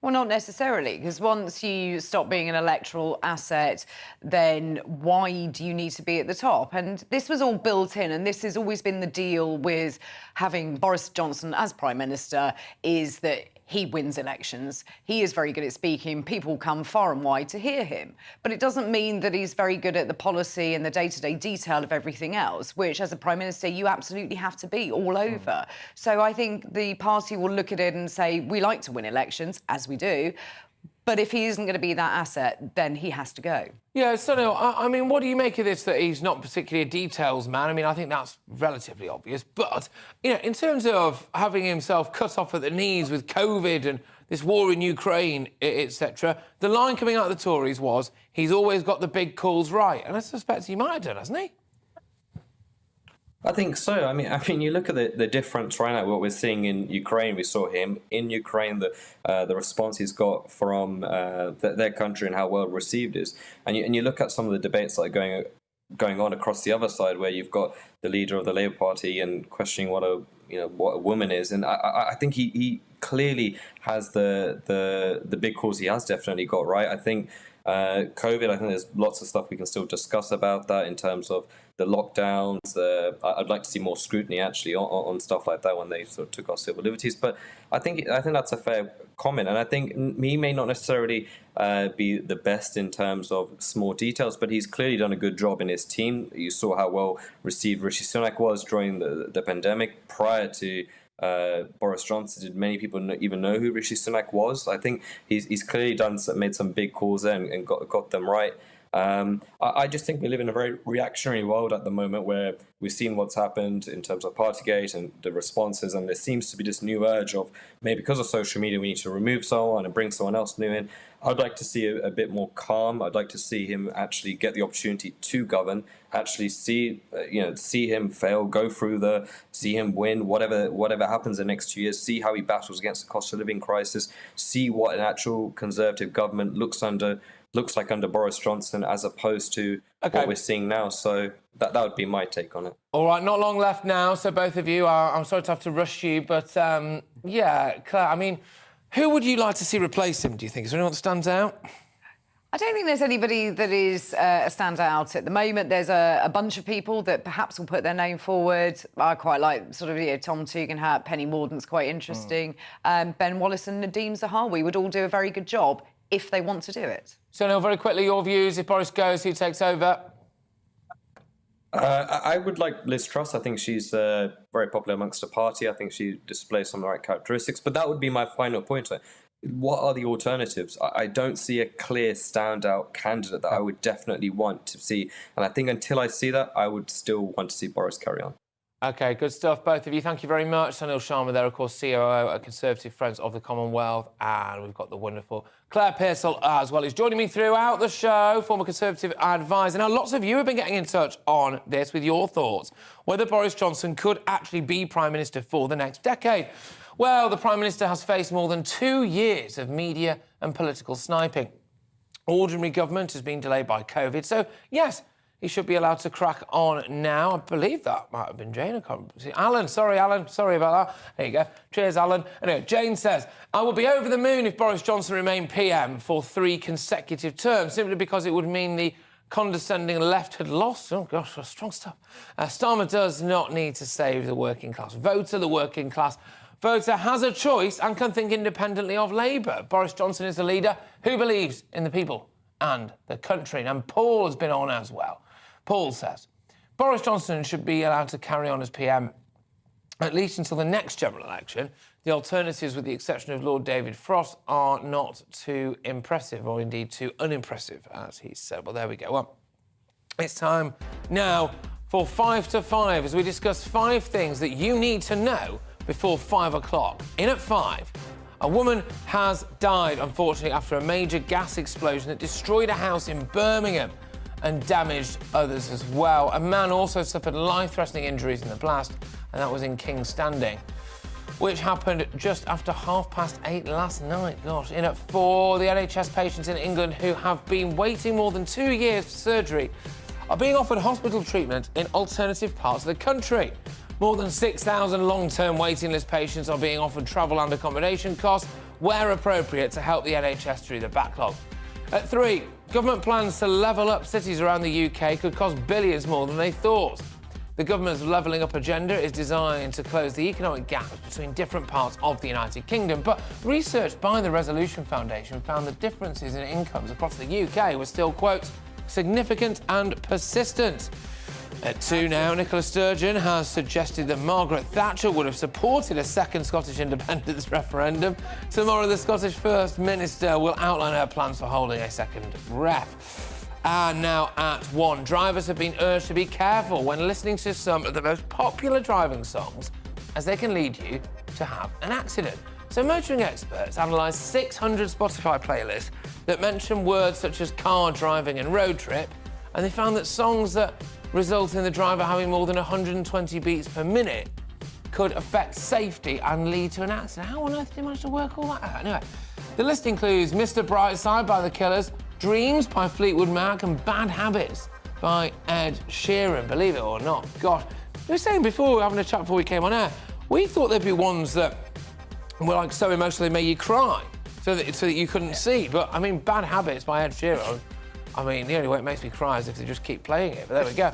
Well, not necessarily, because once you stop being an electoral asset, then why do you need to be at the top? And this was all built in, and this has always been the deal with having Boris Johnson as Prime Minister, is that he wins elections. He is very good at speaking. People come far and wide to hear him. But it doesn't mean that he's very good at the policy and the day-to-day detail of everything else, which, as a Prime Minister, you absolutely have to be all over. So I think the party will look at it and say, we like to win elections, as we do, but if he isn't going to be that asset, then he has to go. Yeah, Sunil, I mean, what do you make of this, that he's not particularly a details man? I mean, I think that's relatively obvious. But, in terms of having himself cut off at the knees with COVID and this war in Ukraine, etc., the line coming out of the Tories was, he's always got the big calls right. And I suspect he might have done, hasn't he? I think so. I mean, you look at the difference right now. What we're seeing in Ukraine, we saw him in Ukraine. The response he's got from their country and how well received is. And you look at some of the debates that are going on across the other side, where you've got the leader of the Labour Party and questioning what a what a woman is, and I think he clearly has the big cause he has definitely got right. I think COVID, I think there's lots of stuff we can still discuss about that in terms of the lockdowns. I'd like to see more scrutiny actually on stuff like that when they sort of took our civil liberties. But I think that's a fair comment, and I think he may not necessarily be the best in terms of small details, but he's clearly done a good job in his team. You saw how well received Rishi Sunak was during the pandemic. Prior to Boris Johnson, did many people even know who Rishi Sunak was? I think he's clearly made some big calls there and got them right. I just think we live in a very reactionary world at the moment where we've seen what's happened in terms of Partygate and the responses, and there seems to be this new urge of maybe because of social media we need to remove someone and bring someone else new in. I'd like to see a bit more calm. I'd like to see him actually get the opportunity to govern, actually see him fail, see him win, whatever happens in the next 2 years, see how he battles against the cost of living crisis, see what an actual Conservative government looks like under Boris Johnson as opposed to what we're seeing now. So that would be my take on it. All right, not long left now, so both of you I'm sorry to have to rush you, but Claire, I mean, who would you like to see replace him, do you think? Is there anyone that stands out? I don't think there's anybody that is a standout at the moment. There's a bunch of people that perhaps will put their name forward. I quite like Tom Tugendhat, Penny Mordaunt's quite interesting. Ben Wallace and Nadeem Zahawi would all do a very good job if they want to do it. So, Neil, very quickly, your views. If Boris goes, who takes over? I would like Liz Truss. I think she's very popular amongst the party. I think she displays some of the right characteristics. But that would be my final point. What are the alternatives? I don't see a clear standout candidate that I would definitely want to see. And I think until I see that, I would still want to see Boris carry on. OK, good stuff, both of you. Thank you very much. Sunil Sharma there, of course, COO at Conservative Friends of the Commonwealth. And we've got the wonderful Claire Pearsall as well, who's joining me throughout the show, former Conservative advisor. Now, lots of you have been getting in touch on this with your thoughts, whether Boris Johnson could actually be Prime Minister for the next decade. Well, the Prime Minister has faced more than 2 years of media and political sniping. Ordinary government has been delayed by COVID, so, yes, he should be allowed to crack on now. I believe that might have been Jane. I can't see. Alan, sorry about that. There you go. Cheers, Alan. Anyway, Jane says, I would be over the moon if Boris Johnson remained PM for 3 consecutive terms, simply because it would mean the condescending left had lost. Oh, gosh, strong stuff. Starmer does not need to save the working class voter. The working class voter has a choice and can think independently of Labour. Boris Johnson is a leader who believes in the people and the country. And Paul has been on as well. Paul says, Boris Johnson should be allowed to carry on as PM at least until the next general election. The alternatives, with the exception of Lord David Frost, are not too impressive, or indeed too unimpressive, as he said. Well, there we go. Well, it's time now for 5 to 5, as we discuss 5 things that you need to know before 5 o'clock. In at 5, a woman has died, unfortunately, after a major gas explosion that destroyed a house in Birmingham and damaged others as well. A man also suffered life-threatening injuries in the blast, and that was in King's Standing, which happened just after 8:30 last night. Gosh. In at 4, the NHS patients in England who have been waiting more than 2 years for surgery are being offered hospital treatment in alternative parts of the country. More than 6,000 long-term waiting list patients are being offered travel and accommodation costs where appropriate to help the NHS through the backlog. At 3, government plans to level up cities around the UK could cost billions more than they thought. The government's levelling up agenda is designed to close the economic gap between different parts of the United Kingdom, but research by the Resolution Foundation found the differences in incomes across the UK were still, quote, significant and persistent. At 2 now, Nicola Sturgeon has suggested that Margaret Thatcher would have supported a second Scottish independence referendum. Tomorrow, the Scottish First Minister will outline her plans for holding a second ref. And now at 1, drivers have been urged to be careful when listening to some of the most popular driving songs, as they can lead you to have an accident. So motoring experts analysed 600 Spotify playlists that mention words such as car, driving and road trip, and they found that songs that result in the driver having more than 120 beats per minute could affect safety and lead to an accident. How on earth did they manage to work all that out? Anyway, the list includes Mr. Brightside by The Killers, Dreams by Fleetwood Mac and Bad Habits by Ed Sheeran, believe it or not. Gosh, we were saying before, we were having a chat before we came on air, We thought there'd be ones that were like so emotional they made you cry, so that you couldn't see. But I mean, Bad Habits by Ed Sheeran. I mean, the only way it makes me cry is if they just keep playing it. But there we go.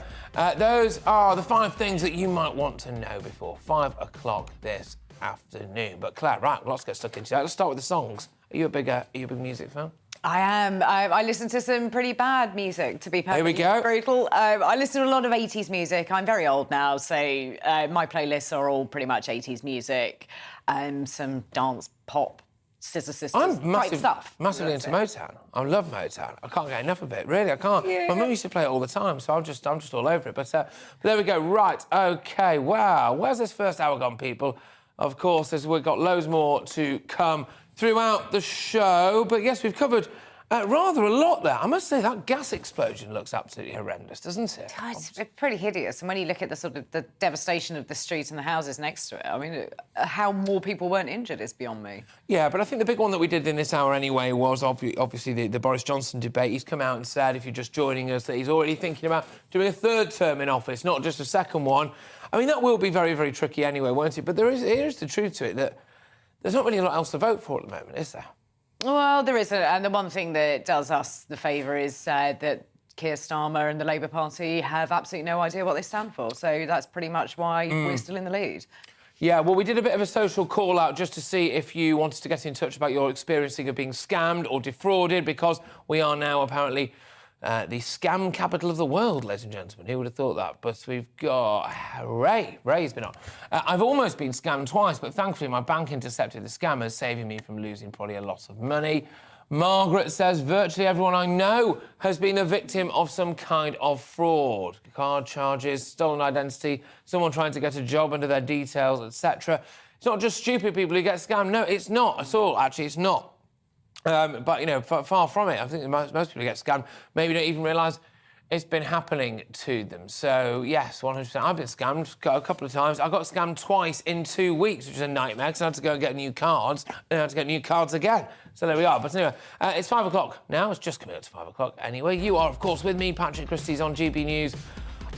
Those are the 5 things that you might want to know before 5 o'clock this afternoon. But Claire, right, let's get stuck into that. Let's start with the songs. Are you a big music fan? I am. I listen to some pretty bad music, to be perfectly go. brutal. I listen to a lot of 80s music. I'm very old now, so my playlists are all pretty much 80s music. Some dance, pop, Scissor Sisters type stuff. Massively into Motown. I love Motown. I can't get enough of it, really. I can't. Yeah. My mum used to play it all the time, so I'm just all over it. But there we go. Right. OK. Wow. Where's this first hour gone, people? Of course, we've got loads more to come throughout the show. But yes, we've covered rather a lot there. I must say that gas explosion looks absolutely horrendous, doesn't it? It's pretty hideous. And when you look at the sort of the devastation of the street and the houses next to it, I mean, how more people weren't injured is beyond me. Yeah, but I think the big one that we did in this hour anyway was obviously the Boris Johnson debate. He's come out and said, if you're just joining us, that he's already thinking about doing a 3rd term in office, not just a 2nd one. I mean, that will be very, very tricky anyway, won't it? But here's the truth to it, that there's not really a lot else to vote for at the moment, is there? Well, there isn't. And the one thing that does us the favour is that Keir Starmer and the Labour Party have absolutely no idea what they stand for. So that's pretty much why we're still in the lead. Yeah, well, we did a bit of a social call-out just to see if you wanted to get in touch about your experiencing of being scammed or defrauded, because we are now apparently the scam capital of the world, ladies and gentlemen. Who would have thought that? But we've got Ray. Ray's been on. I've almost been scammed twice, but thankfully my bank intercepted the scammers, saving me from losing probably a lot of money. Margaret says virtually everyone I know has been a victim of some kind of fraud. Card charges, stolen identity, someone trying to get a job under their details, etc. It's not just stupid people who get scammed. No, it's not at all. Actually, it's not. But, you know, far from it. I think most people who get scammed maybe don't even realise it's been happening to them. So, yes, 100%. I've been scammed a couple of times. I got scammed twice in 2 weeks, which is a nightmare, because I had to go and get new cards, and I had to get new cards again. So there we are. But anyway, it's 5 o'clock now. It's just coming up to 5 o'clock anyway. You are, of course, with me, Patrick Christie's, on GB News,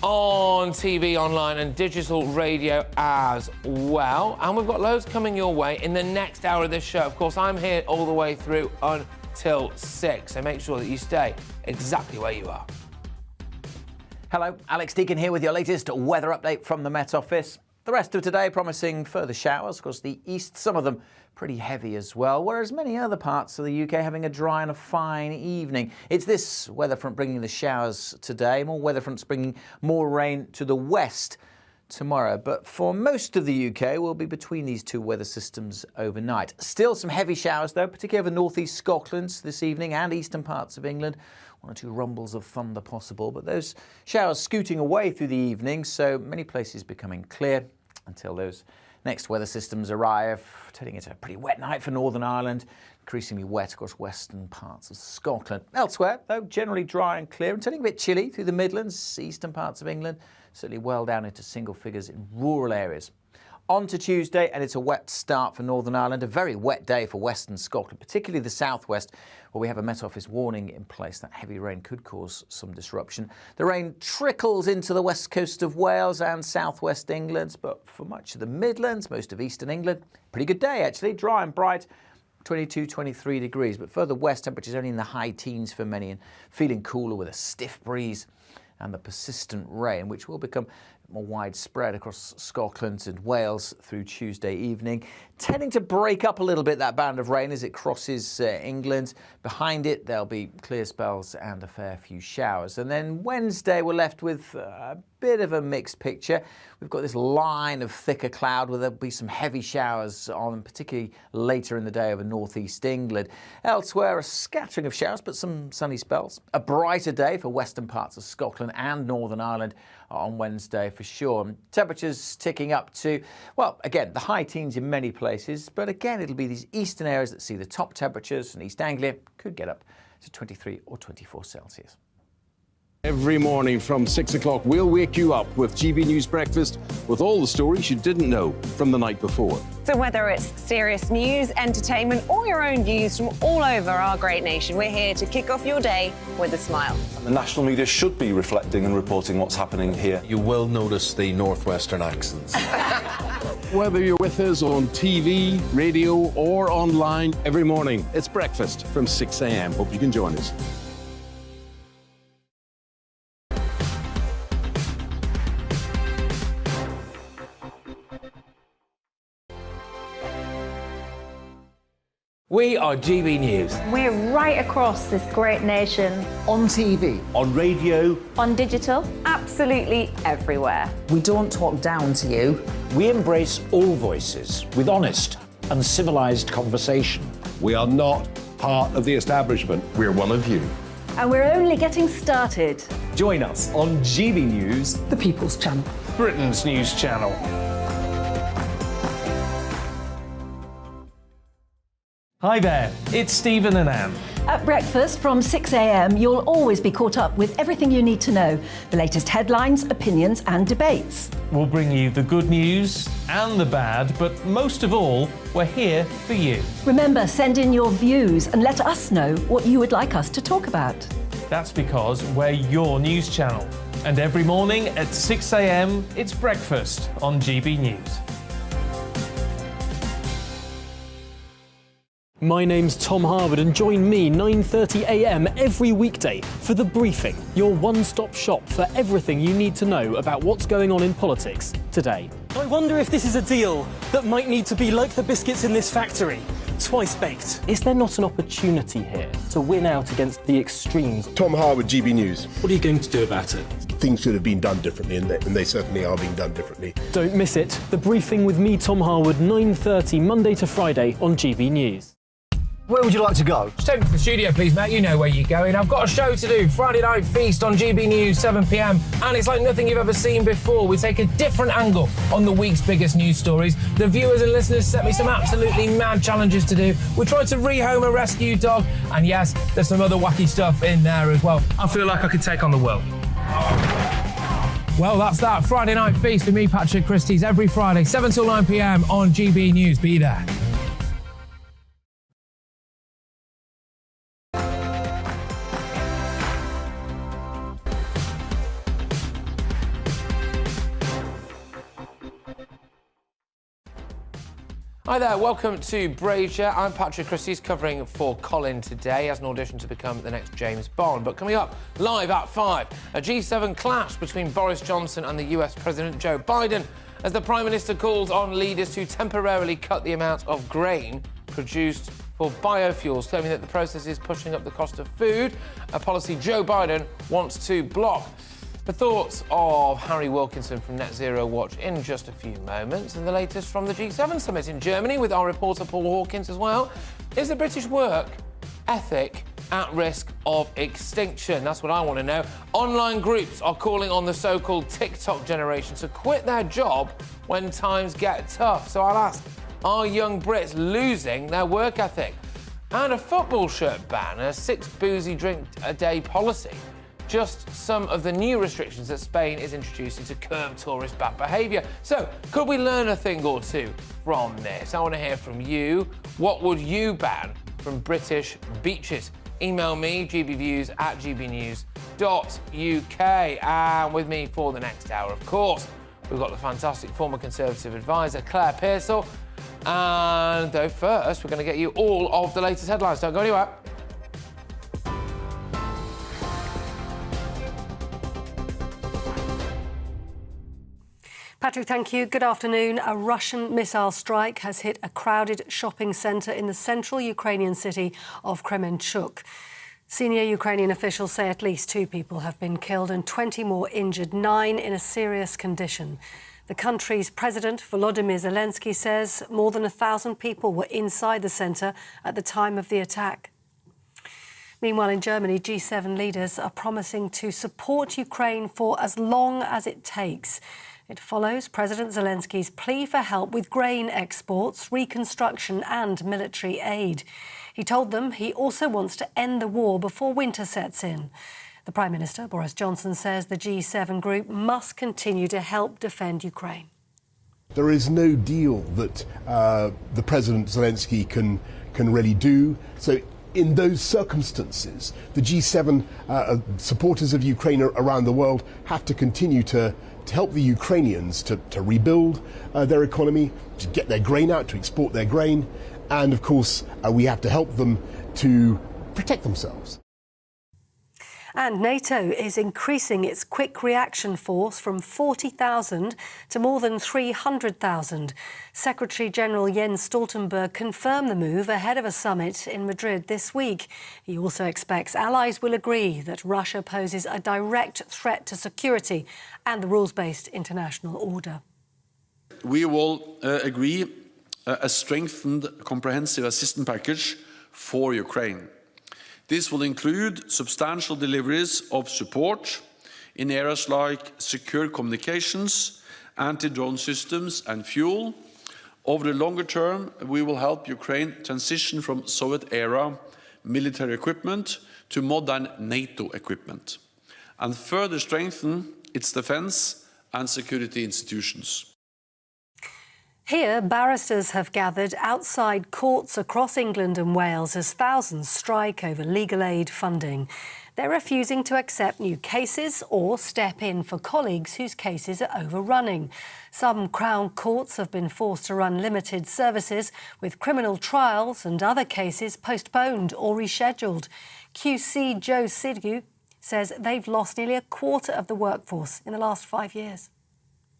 on TV, online and digital radio as well. And we've got loads coming your way in the next hour of this show. Of course, I'm here all the way through until 6, so make sure that you stay exactly where you are. Hello, Alex Deakin here with your latest weather update from the Met Office. The rest of today promising further showers across the east, some of them pretty heavy as well, whereas many other parts of the UK having a dry and a fine evening. It's this weather front bringing the showers today, more weather fronts bringing more rain to the west tomorrow. But for most of the UK, we'll be between these two weather systems overnight. Still some heavy showers, though, particularly over northeast Scotland this evening and eastern parts of England. 1 or 2 rumbles of thunder possible, but those showers scooting away through the evening, so many places becoming clear until those next weather systems arrive, turning into a pretty wet night for Northern Ireland, increasingly wet across western parts of Scotland. Elsewhere, though, generally dry and clear and turning a bit chilly through the Midlands, eastern parts of England, certainly well down into single figures in rural areas. On to Tuesday, and it's a wet start for Northern Ireland, a very wet day for western Scotland, particularly the southwest, where we have a Met Office warning in place that heavy rain could cause some disruption. The rain trickles into the west coast of Wales and southwest England, but for much of the Midlands, most of eastern England, pretty good day actually, dry and bright. 22, 23 degrees, but further west, temperatures only in the high teens for many and feeling cooler with a stiff breeze and the persistent rain, which will become more widespread across Scotland and Wales through Tuesday evening. Tending to break up a little bit, that band of rain, as it crosses England. Behind it, there'll be clear spells and a fair few showers. And then Wednesday, we're left with a bit of a mixed picture. We've got this line of thicker cloud where there'll be some heavy showers on, particularly later in the day over northeast England. Elsewhere, a scattering of showers, but some sunny spells. A brighter day for western parts of Scotland and Northern Ireland on Wednesday for sure. Temperatures ticking up to, well, again, the high teens in many places, but again, it'll be these eastern areas that see the top temperatures, and East Anglia could get up to 23 or 24 Celsius. Every morning from 6 o'clock, we'll wake you up with GB News Breakfast with all the stories you didn't know from the night before. So whether it's serious news, entertainment, or your own views from all over our great nation, we're here to kick off your day with a smile. The national media should be reflecting and reporting what's happening here. You will notice the northwestern accents. Whether you're with us on TV, radio, or online every morning, it's breakfast from 6 a.m. Hope you can join us. We are GB News. We're right across this great nation. On TV. On radio. On digital. Absolutely everywhere. We don't talk down to you. We embrace all voices with honest and civilised conversation. We are not part of the establishment. We're one of you. And we're only getting started. Join us on GB News, the People's Channel. Britain's news channel. Hi there, it's Stephen and Anne. At breakfast from 6 a.m, you'll always be caught up with everything you need to know, the latest headlines, opinions and debates. We'll bring you the good news and the bad, but most of all, we're here for you. Remember, send in your views and let us know what you would like us to talk about. That's because we're your news channel. And every morning at 6 a.m, it's breakfast on GB News. My name's Tom Harwood and join me 9:30 a.m. every weekday for The Briefing, your one-stop shop for everything you need to know about what's going on in politics today. I wonder if this is a deal that might need to be like the biscuits in this factory, twice baked. Is there not an opportunity here to win out against the extremes? Tom Harwood, GB News. What are you going to do about it? Things should have been done differently, and they certainly are being done differently. Don't miss it. The Briefing with me, Tom Harwood, 9:30 Monday to Friday on GB News. Where would you like to go? Just take me to the studio, please, mate. You know where you're going. I've got a show to do. Friday Night Feast on GB News, 7 p.m. And it's like nothing you've ever seen before. We take a different angle on the week's biggest news stories. The viewers and listeners set me some absolutely mad challenges to do. We tried to rehome a rescue dog. And yes, there's some other wacky stuff in there as well. I feel like I could take on the world. Well, that's that. Friday Night Feast with me, Patrick Christie's, every Friday, 7 till 9 p.m. on GB News. Be there. Hi there, welcome to Brazier. I'm Patrick Christie's covering for Colin today as an audition to become the next James Bond. But coming up live at 5, a G7 clash between Boris Johnson and the US President Joe Biden as the Prime Minister calls on leaders to temporarily cut the amount of grain produced for biofuels, claiming that the process is pushing up the cost of food, a policy Joe Biden wants to block. The thoughts of Harry Wilkinson from Net Zero Watch in just a few moments, and the latest from the G7 summit in Germany with our reporter Paul Hawkins as well. Is the British work ethic at risk of extinction? That's what I want to know. Online groups are calling on the so-called TikTok generation to quit their job when times get tough. So I'll ask, are young Brits losing their work ethic? And a football shirt ban, a 6 boozy drink a day policy. Just some of the new restrictions that Spain is introducing to curb tourist bad behaviour. So, could we learn a thing or two from this? I want to hear from you. What would you ban from British beaches? Email me, gbviews@gbnews.uk. And with me for the next hour, of course, we've got the fantastic former Conservative advisor, Claire Pearsall. And though first, we're going to get you all of the latest headlines. Don't go anywhere. Patrick, thank you. Good afternoon. A Russian missile strike has hit a crowded shopping centre in the central Ukrainian city of Kremenchuk. Senior Ukrainian officials say at least 2 people have been killed and 20 more injured, 9 in a serious condition. The country's president, Volodymyr Zelensky, says more than 1,000 people were inside the centre at the time of the attack. Meanwhile, in Germany, G7 leaders are promising to support Ukraine for as long as it takes. It follows President Zelensky's plea for help with grain exports, reconstruction and military aid. He told them he also wants to end the war before winter sets in. The Prime Minister, Boris Johnson, says the G7 group must continue to help defend Ukraine. There is no deal that the President Zelensky can really do. So in those circumstances, the G7 supporters of Ukraine around the world have to continue to to help the Ukrainians to rebuild their economy, to get their grain out, to export their grain, and of course we have to help them to protect themselves. And NATO is increasing its quick reaction force from 40,000 to more than 300,000. Secretary-General Jens Stoltenberg confirmed the move ahead of a summit in Madrid this week. He also expects allies will agree that Russia poses a direct threat to security and the rules-based international order. We will agree a strengthened comprehensive assistance package for Ukraine. This will include substantial deliveries of support in areas like secure communications, anti-drone systems and fuel. Over the longer term, we will help Ukraine transition from Soviet-era military equipment to modern NATO equipment and further strengthen its defence and security institutions. Here, barristers have gathered outside courts across England and Wales as thousands strike over legal aid funding. They're refusing to accept new cases or step in for colleagues whose cases are overrunning. Some Crown courts have been forced to run limited services, with criminal trials and other cases postponed or rescheduled. QC Joe Sidhu says they've lost nearly a quarter of the workforce in the last 5 years.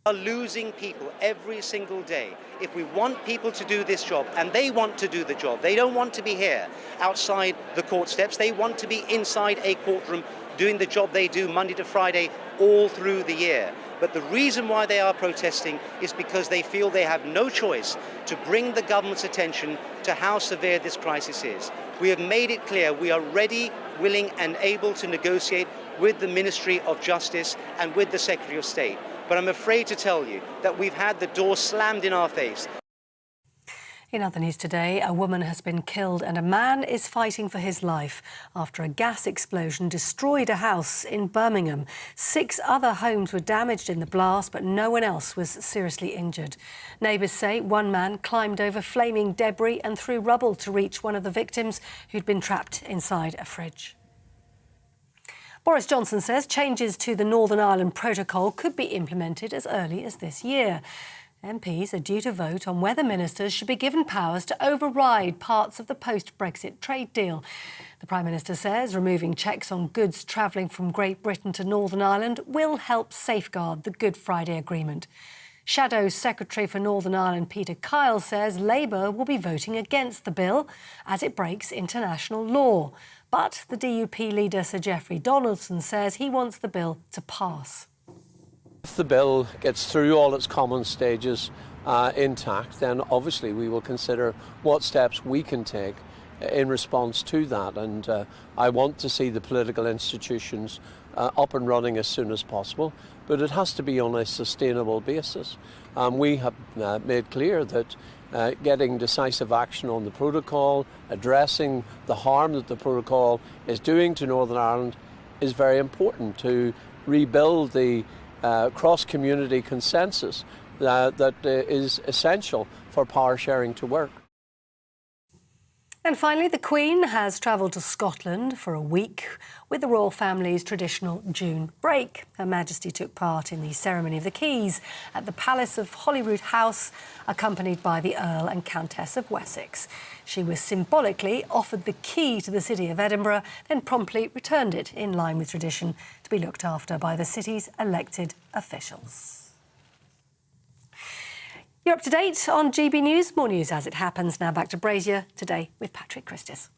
Are losing people every single day. If we want people to do this job, and they want to do the job, they don't want to be here outside the court steps, they want to be inside a courtroom doing the job they do Monday to Friday all through the year. But the reason why they are protesting is because they feel they have no choice to bring the government's attention to how severe this crisis is. We have made it clear we are ready, willing and able to negotiate with the Ministry of Justice and with the Secretary of State. But I'm afraid to tell you that we've had the door slammed in our face. In other news today, a woman has been killed and a man is fighting for his life after a gas explosion destroyed a house in Birmingham. 6 other homes were damaged in the blast, but no one else was seriously injured. Neighbours say one man climbed over flaming debris and threw rubble to reach one of the victims who'd been trapped inside a fridge. Boris Johnson says changes to the Northern Ireland Protocol could be implemented as early as this year. MPs are due to vote on whether ministers should be given powers to override parts of the post-Brexit trade deal. The Prime Minister says removing checks on goods travelling from Great Britain to Northern Ireland will help safeguard the Good Friday Agreement. Shadow Secretary for Northern Ireland Peter Kyle says Labour will be voting against the bill as it breaks international law. But the DUP leader Sir Geoffrey Donaldson says he wants the bill to pass. If the bill gets through all its common stages intact, then obviously we will consider what steps we can take in response to that. And I want to see the political institutions up and running as soon as possible, but it has to be on a sustainable basis. We have made clear that getting decisive action on the protocol, addressing the harm that the protocol is doing to Northern Ireland is very important to rebuild the cross-community consensus that is essential for power sharing to work. And finally, the Queen has travelled to Scotland for a week with the royal family's traditional June break. Her Majesty took part in the ceremony of the Keys at the Palace of Holyrood House, accompanied by the Earl and Countess of Wessex. She was symbolically offered the key to the city of Edinburgh, then promptly returned it in line with tradition to be looked after by the city's elected officials. You're up to date on GB News. More news as it happens. Now back to Brazier Today with Patrick Christis.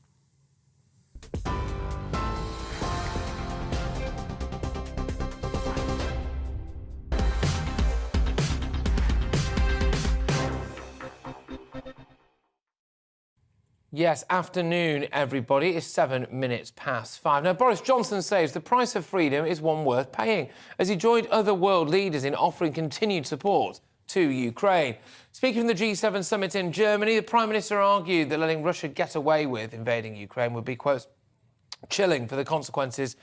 Yes, afternoon, everybody. It's 7 minutes past 5. Now, Boris Johnson says the price of freedom is one worth paying, as he joined other world leaders in offering continued support to Ukraine. Speaking from the G7 summit in Germany, the Prime Minister argued that letting Russia get away with invading Ukraine would be, quote, chilling for the consequences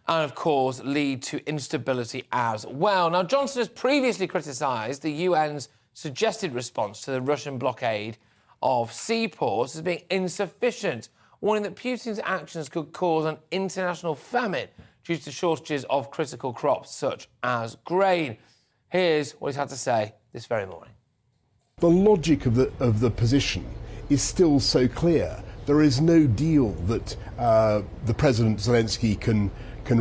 and, of course, lead to instability as well. Now, Johnson has previously criticised the UN's suggested response to the Russian blockade of seaports as being insufficient, warning that Putin's actions could cause an international famine due to shortages of critical crops such as grain. Here's what he's had to say this very morning. The logic of the position is still so clear. There is no deal that the President Zelensky can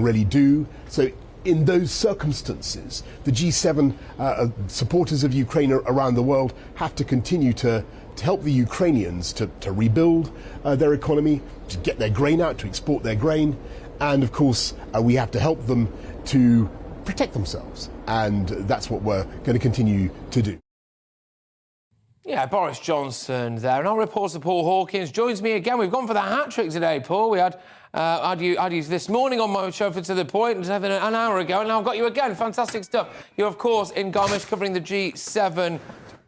really do. So in those circumstances, the G7 supporters of Ukraine around the world have to continue to help the Ukrainians to rebuild their economy, to get their grain out, to export their grain. And of course, we have to help them to protect themselves. And that's what we're going to continue to do. Yeah, Boris Johnson there. And our reporter Paul Hawkins joins me again. We've gone for the hat-trick today, Paul. We had you this morning on my show for To The Point, an hour ago, and now I've got you again. Fantastic stuff. You're, of course, in Garmisch covering the G7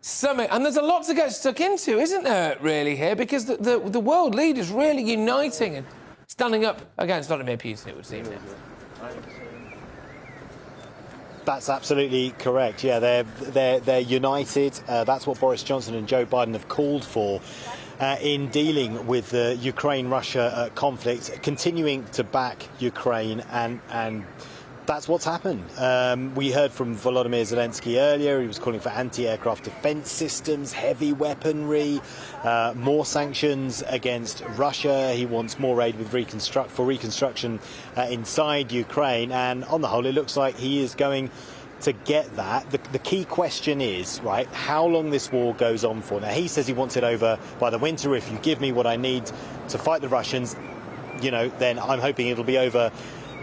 summit. And there's a lot to get stuck into, isn't there, really, here? Because the world leaders really uniting and standing up against Vladimir Putin, it would seem. That's absolutely correct. Yeah, they're united. That's what Boris Johnson and Joe Biden have called for in dealing with the Ukraine-Russia conflict, continuing to back Ukraine, and that's what's happened. We heard from Volodymyr Zelensky earlier. He was calling for anti-aircraft defense systems, heavy weaponry, more sanctions against Russia. He wants more aid with reconstruction inside Ukraine. And on the whole, it looks like he is going to get that. The key question is, right, how long this war goes on for. Now, he says he wants it over by the winter. If you give me what I need to fight the Russians, then I'm hoping it'll be over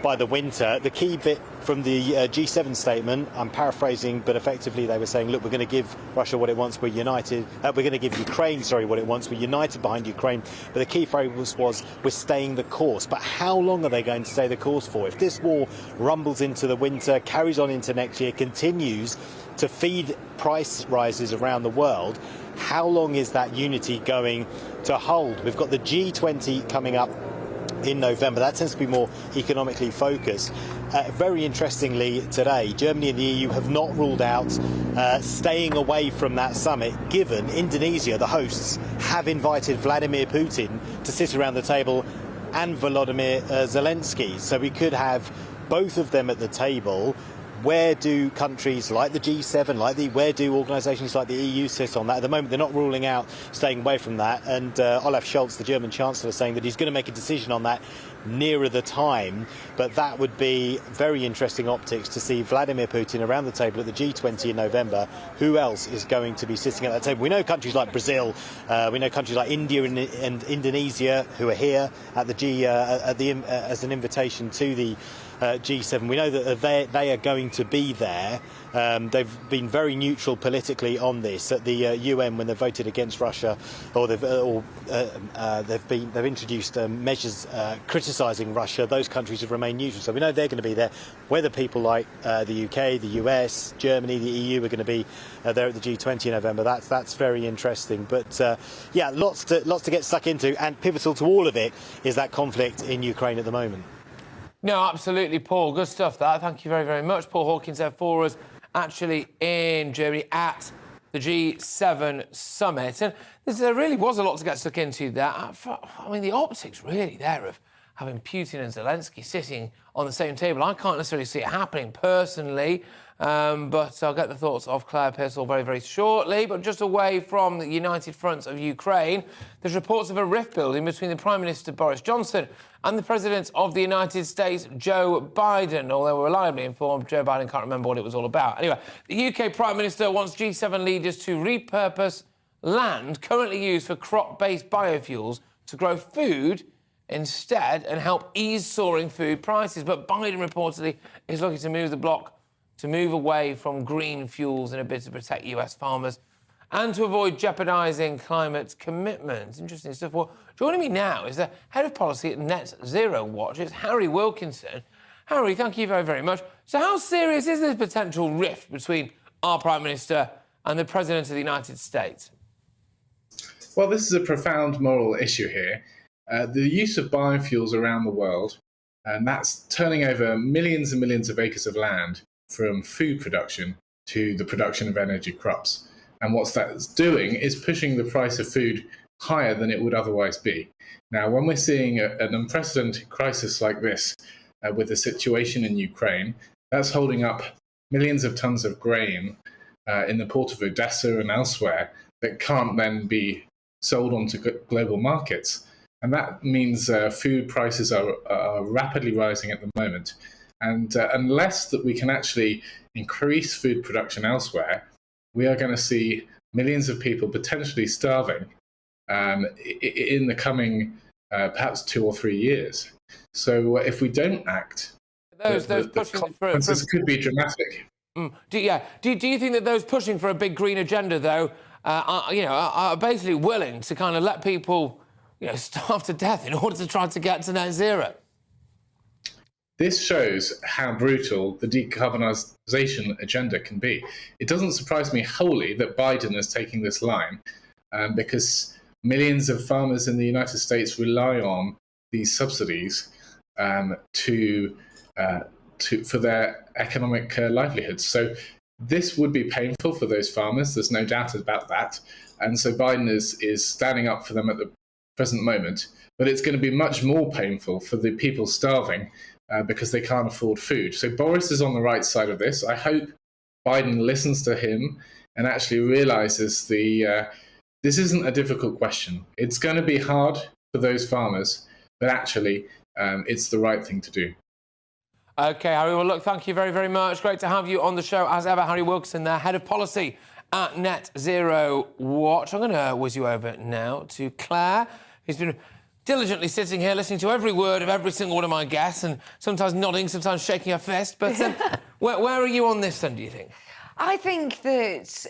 by the winter. The key bit from the G7 statement, I'm paraphrasing, but effectively they were saying, look, we're going to give Russia what it wants, we're united. We're going to give Ukraine, what it wants, we're united behind Ukraine. But the key phrase was, we're staying the course. But how long are they going to stay the course for? If this war rumbles into the winter, carries on into next year, continues to feed price rises around the world, how long is that unity going to hold? We've got the G20 coming up in November. That tends to be more economically focused. Very interestingly today, Germany and the EU have not ruled out staying away from that summit, given Indonesia, the hosts, have invited Vladimir Putin to sit around the table and Volodymyr Zelensky. So we could have both of them at the table. Where do countries like the G7, where do organisations like the EU sit on that? At the moment, they're not ruling out staying away from that. And Olaf Scholz, the German Chancellor, saying that he's going to make a decision on that nearer the time. But that would be very interesting optics to see Vladimir Putin around the table at the G20 in November. Who else is going to be sitting at that table? We know countries like Brazil, we know countries like India and Indonesia who are here at the as an invitation to the G7. We know that they are going to be there. They've been very neutral politically on this at the UN when they voted against Russia, or they've introduced measures criticising Russia. Those countries have remained neutral, so we know they're going to be there. Whether people like the UK, the US, Germany, the EU are going to be there at the G20 in November, that's very interesting. But yeah, lots to get stuck into, and pivotal to all of it is that conflict in Ukraine at the moment. No, absolutely, Paul. Good stuff, that. Thank you very, very much. Paul Hawkins there for us, actually in Germany at the G7 summit. And there really was a lot to get stuck into there. I mean, the optics really there of having Putin and Zelensky sitting on the same table. I can't necessarily see it happening personally, but I'll get the thoughts of Claire Pearsall very, very shortly. But just away from the united fronts of Ukraine, there's reports of a rift building between the Prime Minister Boris Johnson and the President of the United States, Joe Biden. Although we're reliably informed, Joe Biden can't remember what it was all about. Anyway, the UK Prime Minister wants G7 leaders to repurpose land currently used for crop-based biofuels to grow food instead and help ease soaring food prices. But Biden reportedly is looking to move the bloc to move away from green fuels in a bid to protect US farmers and to avoid jeopardising climate commitments. Interesting stuff. Well, joining me now is the Head of Policy at Net Zero Watch. It's Harry Wilkinson. Harry, thank you very, very much. So how serious is this potential rift between our Prime Minister and the President of the United States? Well, this is a profound moral issue here. The use of biofuels around the world, and that's turning over millions and millions of acres of land from food production to the production of energy crops. And what that's doing is pushing the price of food higher than it would otherwise be. Now, when we're seeing an unprecedented crisis like this with the situation in Ukraine, that's holding up millions of tons of grain in the port of Odessa and elsewhere that can't then be sold onto global markets. And that means food prices are rapidly rising at the moment. And unless that we can actually increase food production elsewhere, we are going to see millions of people potentially starving in the coming perhaps 2 or 3 years. So if we don't act, the consequences could be dramatic. Do you think that those pushing for a big green agenda, though, are basically willing to kind of let people, starve to death in order to try to get to net zero? This shows how brutal the decarbonisation agenda can be. It doesn't surprise me wholly that Biden is taking this line, because millions of farmers in the United States rely on these subsidies for their economic livelihoods. So this would be painful for those farmers. There's no doubt about that. And so Biden is standing up for them at the present moment. But it's going to be much more painful for the people starving because they can't afford food. So Boris is on the right side of this. I hope Biden listens to him and actually realizes this isn't a difficult question. It's going to be hard for those farmers, but actually it's the right thing to do. OK, Harry, well, look, thank you very, very much. Great to have you on the show, as ever. Harry Wilkinson there, Head of Policy at Net Zero Watch. I'm going to whiz you over now to Claire, who's been diligently sitting here listening to every word of every single one of my guests and sometimes nodding, sometimes shaking her fist. But where are you on this, then, do you think? I think that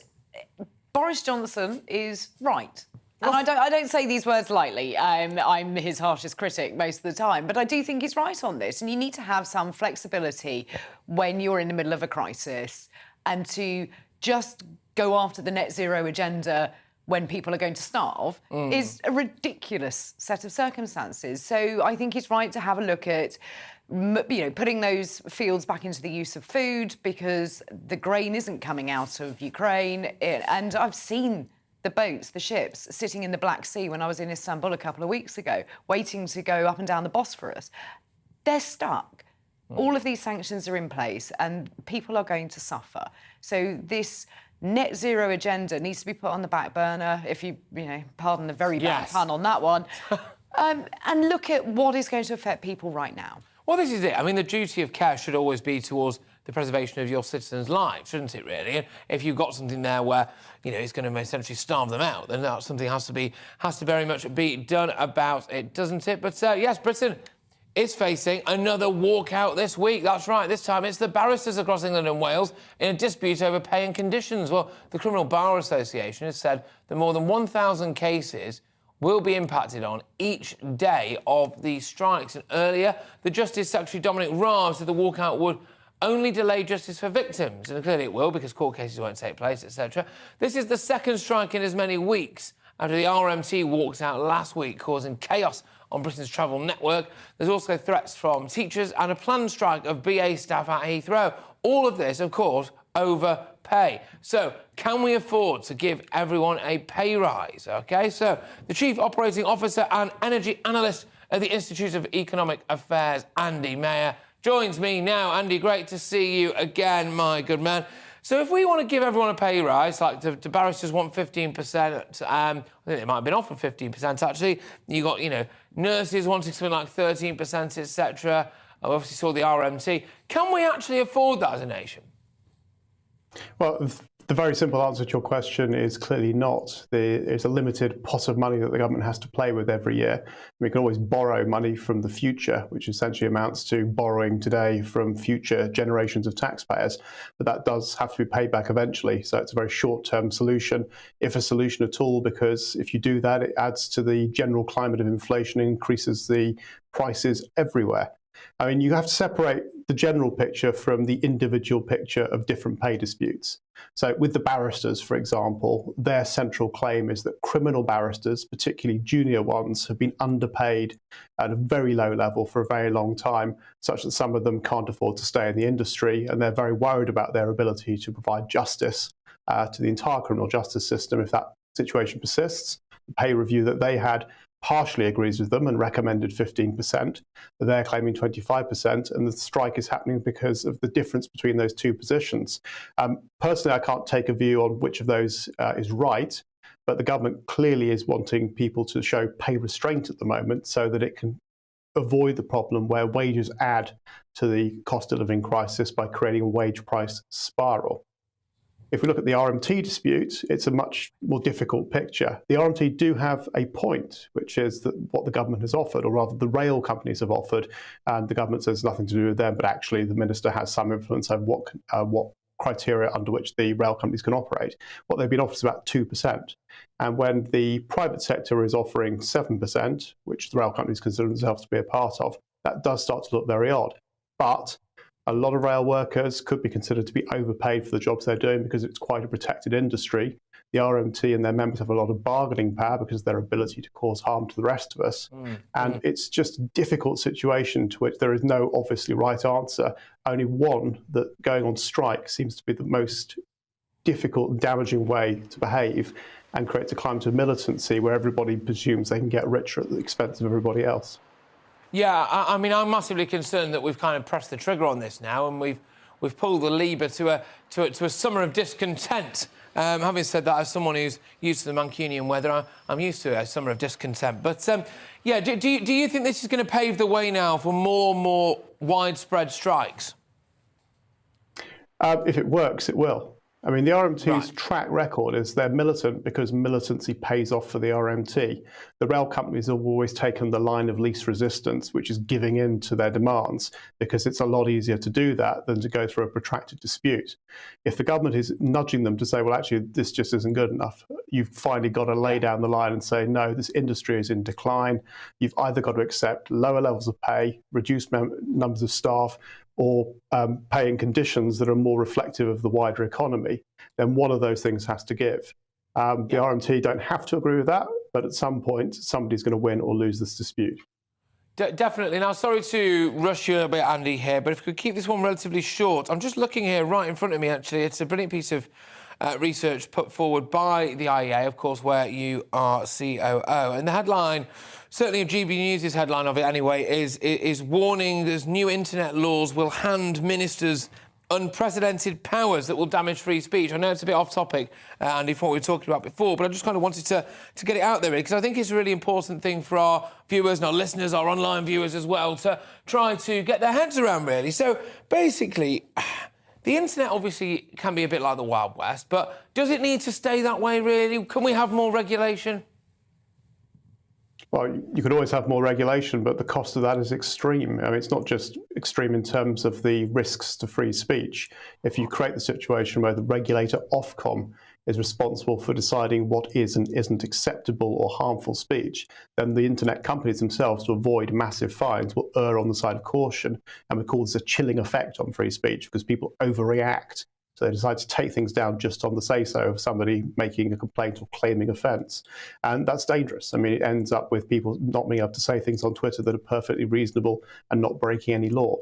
Boris Johnson is right. And I don't say these words lightly. I'm his harshest critic most of the time, but I do think he's right on this. And you need to have some flexibility when you're in the middle of a crisis, and to just go after the net zero agenda when people are going to starve is a ridiculous set of circumstances. So I think he's right to have a look at, putting those fields back into the use of food, because the grain isn't coming out of Ukraine. And I've seen the boats, the ships, sitting in the Black Sea when I was in Istanbul a couple of weeks ago, waiting to go up and down the Bosphorus. They're stuck. All of these sanctions are in place and people are going to suffer. So this net zero agenda needs to be put on the back burner, if you pardon the very bad pun on that one, and look at what is going to affect people right now. Well, this is it. I mean, the duty of care should always be towards the preservation of your citizens' lives, shouldn't it, really? And if you've got something there where, it's going to essentially starve them out, then that something has to very much be done about it, doesn't it? But, yes, Britain is facing another walkout this week. That's right. This time it's the barristers across England and Wales in a dispute over pay and conditions. Well, the Criminal Bar Association has said that more than 1,000 cases will be impacted on each day of the strikes. And earlier, the Justice Secretary, Dominic Raab, said the walkout would only delay justice for victims. And clearly it will, because court cases won't take place, etc. This is the second strike in as many weeks after the RMT walked out last week, causing chaos on Britain's travel network. There's also threats from teachers and a planned strike of BA staff at Heathrow. All of this, of course, over pay. So, can we afford to give everyone a pay rise? OK, so the Chief Operating Officer and Energy Analyst at the Institute of Economic Affairs, Andy Mayer, joins me now. Andy, great to see you again, my good man. So if we want to give everyone a pay rise, like the barristers want 15%, I think they might have been offered 15%, actually. You got, nurses wanting something like 13%, etc. I obviously saw the RMT. Can we actually afford that as a nation? Well, the very simple answer to your question is clearly not. It's a limited pot of money that the government has to play with every year. We can always borrow money from the future, which essentially amounts to borrowing today from future generations of taxpayers. But that does have to be paid back eventually. So it's a very short-term solution, if a solution at all, because if you do that, it adds to the general climate of inflation and increases the prices everywhere. I mean, you have to separate the general picture from the individual picture of different pay disputes. So with the barristers, for example, their central claim is that criminal barristers, particularly junior ones, have been underpaid at a very low level for a very long time, such that some of them can't afford to stay in the industry, and they're very worried about their ability to provide justice to the entire criminal justice system if that situation persists. The pay review that they had partially agrees with them and recommended 15%. They're claiming 25%, and the strike is happening because of the difference between those two positions. Personally, I can't take a view on which of those is right, but the government clearly is wanting people to show pay restraint at the moment so that it can avoid the problem where wages add to the cost of living crisis by creating a wage price spiral. If we look at the RMT dispute, it's a much more difficult picture. The RMT do have a point, which is that what the government has offered, or rather the rail companies have offered, and the government says nothing to do with them, but actually the minister has some influence over what criteria under which the rail companies can operate. What they've been offered is about 2%. And when the private sector is offering 7%, which the rail companies consider themselves to be a part of, that does start to look very odd. But a lot of rail workers could be considered to be overpaid for the jobs they're doing because it's quite a protected industry. The RMT and their members have a lot of bargaining power because of their ability to cause harm to the rest of us. And it's just a difficult situation to which there is no obviously right answer. Only one, that going on strike seems to be the most difficult and damaging way to behave, and creates a climate of militancy where everybody presumes they can get richer at the expense of everybody else. Yeah, I mean, I'm massively concerned that we've kind of pressed the trigger on this now, and we've pulled the lever to a summer of discontent. Having said that, as someone who's used to the Mancunian weather, I'm used to a summer of discontent. But yeah, do you think this is going to pave the way now for more widespread strikes? If it works, it will. I mean, the RMT's track record is they're militant because militancy pays off for the RMT. The rail companies have always taken the line of least resistance, which is giving in to their demands, because it's a lot easier to do that than to go through a protracted dispute. If the government is nudging them to say, well, actually, this just isn't good enough, you've finally got to lay down the line and say, no, this industry is in decline. You've either got to accept lower levels of pay, reduced numbers of staff, or paying conditions that are more reflective of the wider economy, then one of those things has to give. The RMT don't have to agree with that, but at some point, somebody's going to win or lose this dispute. Definitely. Now, sorry to rush you a bit, Andy, here, but if we could keep this one relatively short. I'm just looking here right in front of me, actually. It's a brilliant piece of research put forward by the IEA, of course, where you are COO. And the headline, certainly of GB News' headline of it anyway, is warning as new internet laws will hand ministers unprecedented powers that will damage free speech. I know it's a bit off topic, Andy, from what we were talking about before, but I just kind of wanted to get it out there, because I think it's a really important thing for our viewers and our listeners, our online viewers as well, to try to get their heads around, really. So, basically, the internet obviously can be a bit like the Wild West, but does it need to stay that way, really? Can we have more regulation? Well, you could always have more regulation, but the cost of that is extreme. I mean, it's not just extreme in terms of the risks to free speech. If you create the situation where the regulator Ofcom is responsible for deciding what is and isn't acceptable or harmful speech, then the internet companies themselves, to avoid massive fines, will err on the side of caution, and we call this a chilling effect on free speech, because people overreact. So they decide to take things down just on the say-so of somebody making a complaint or claiming offence. And that's dangerous. I mean, it ends up with people not being able to say things on Twitter that are perfectly reasonable and not breaking any law.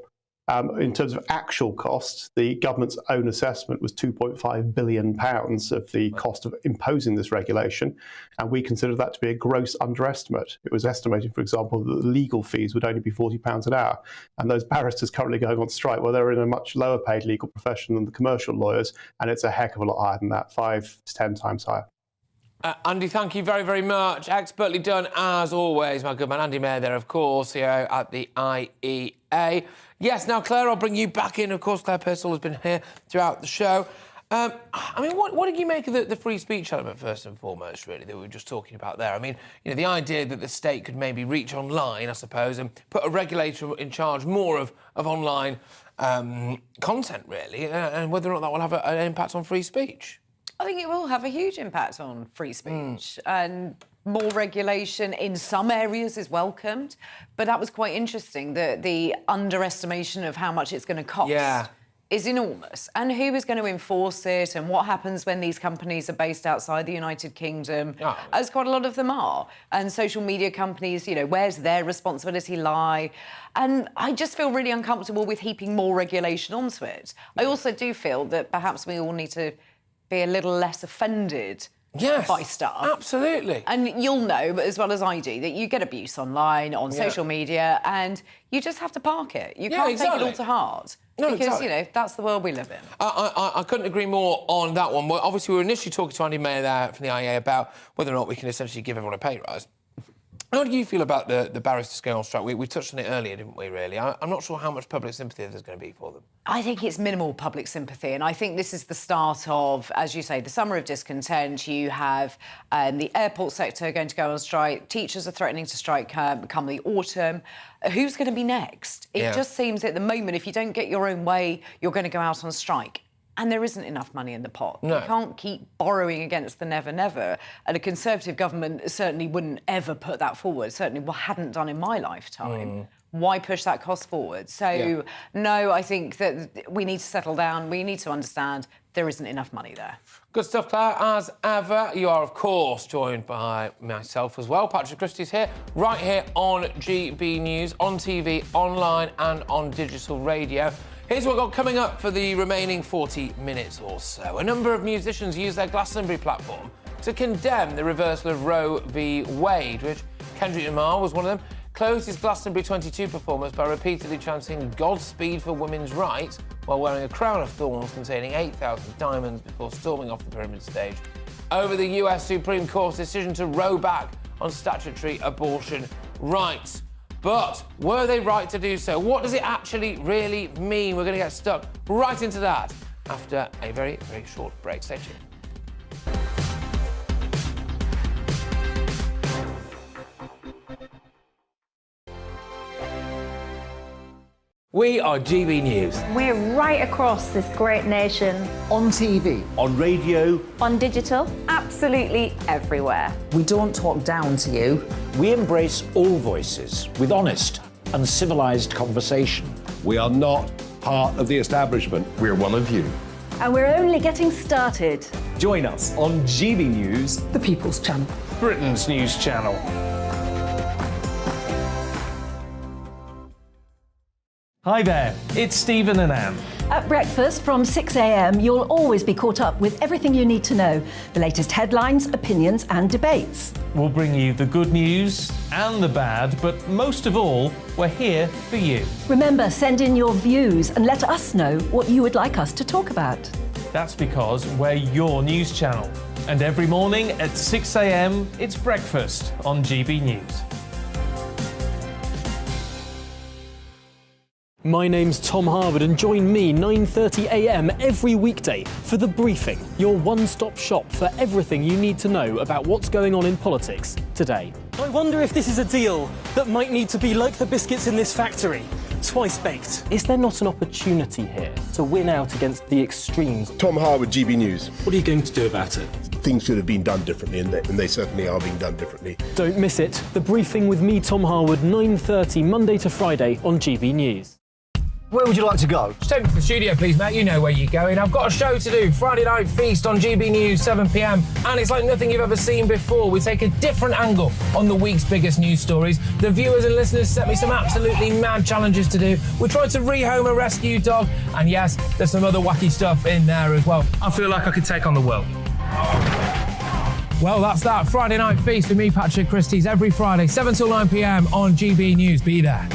In terms of actual costs, the government's own assessment was £2.5 billion of the cost of imposing this regulation, and we consider that to be a gross underestimate. It was estimated, for example, that the legal fees would only be £40 an hour, and those barristers currently going on strike, well, they're in a much lower paid legal profession than the commercial lawyers, and it's a heck of a lot higher than that, 5 to 10 times higher. Andy, thank you very, very much. Expertly done, as always. My good man, Andy Mayer there, of course, here at the IEA. Yes, now, Claire, I'll bring you back in. Of course, Claire Pistol has been here throughout the show. I mean, what did you make of the free speech element, first and foremost, really, that we were just talking about there? I mean, you know, the idea that the state could maybe reach online, I suppose, and put a regulator in charge more of online content, really, and whether or not that will have an impact on free speech. I think it will have a huge impact on free speech, and more regulation in some areas is welcomed. But that was quite interesting, that the underestimation of how much it's going to cost is enormous. And who is going to enforce it, and what happens when these companies are based outside the United Kingdom, as quite a lot of them are. And social media companies, you know, where's their responsibility lie? And I just feel really uncomfortable with heaping more regulation onto it. I also do feel that perhaps we all need to be a little less offended by stuff. Absolutely. And you'll know, but as well as I do, that you get abuse online, on social media, and you just have to park it. You can't take it all to heart. No, because, exactly. you know, that's the world we live in. I couldn't agree more on that one. Well, obviously, we were initially talking to Andy Mayer there from the IEA about whether or not we can essentially give everyone a pay rise. How do you feel about the barristers going on strike? We touched on it earlier, didn't we, really? I'm not sure how much public sympathy there's going to be for them. I think it's minimal public sympathy, and I think this is the start of, as you say, the summer of discontent. You have the airport sector going to go on strike. Teachers are threatening to strike come the autumn. Who's going to be next? It just seems at the moment, if you don't get your own way, you're going to go out on strike. And there isn't enough money in the pot. No. You can't keep borrowing against the never-never. And a Conservative government certainly wouldn't ever put that forward, certainly hadn't done in my lifetime. Why push that cost forward? So, no, I think that we need to settle down. We need to understand there isn't enough money there. Good stuff, Claire. As ever, you are, of course, joined by myself as well. Patrick Christie's here, right here on GB News, on TV, online and on digital radio. Here's what we've got coming up for the remaining 40 minutes or so. A number of musicians use their Glastonbury platform to condemn the reversal of Roe v. Wade, which Kendrick Lamar was one of them, closed his Glastonbury 22 performance by repeatedly chanting Godspeed for women's rights while wearing a crown of thorns containing 8,000 diamonds before storming off the pyramid stage over the US Supreme Court's decision to row back on statutory abortion rights. But were they right to do so? What does it actually really mean? We're going to get stuck right into that after a very, very short break. Stay tuned. We are GB News. We're right across this great nation. On TV. On radio. On digital. Absolutely everywhere. We don't talk down to you. We embrace all voices with honest and civilised conversation. We are not part of the establishment. We're one of you. And we're only getting started. Join us on GB News, The People's Channel. Britain's news channel. Hi there, it's Stephen and Anne. At breakfast from 6 a.m, you'll always be caught up with everything you need to know, the latest headlines, opinions and debates. We'll bring you the good news and the bad, but most of all, we're here for you. Remember, send in your views and let us know what you would like us to talk about. That's because we're your news channel. And every morning at 6 a.m, it's breakfast on GB News. My name's Tom Harwood and join me 9:30 a.m. every weekday for The Briefing, your one-stop shop for everything you need to know about what's going on in politics today. I wonder if this is a deal that might need to be like the biscuits in this factory, twice baked. Is there not an opportunity here to win out against the extremes? Tom Harwood, GB News. What are you going to do about it? Things should have been done differently, and they certainly are being done differently. Don't miss it. The Briefing with me, Tom Harwood, 9:30 Monday to Friday on GB News. Where would you like to go? Just take me to the studio, please, mate. You know where you're going. I've got a show to do. Friday Night Feast on GB News, 7 p.m. And it's like nothing you've ever seen before. We take a different angle on the week's biggest news stories. The viewers and listeners set me some absolutely mad challenges to do. We tried to rehome a rescue dog. And yes, there's some other wacky stuff in there as well. I feel like I could take on the world. Well, that's that. Friday Night Feast with me, Patrick Christie's, every Friday, 7 till 9 p.m. on GB News. Be there.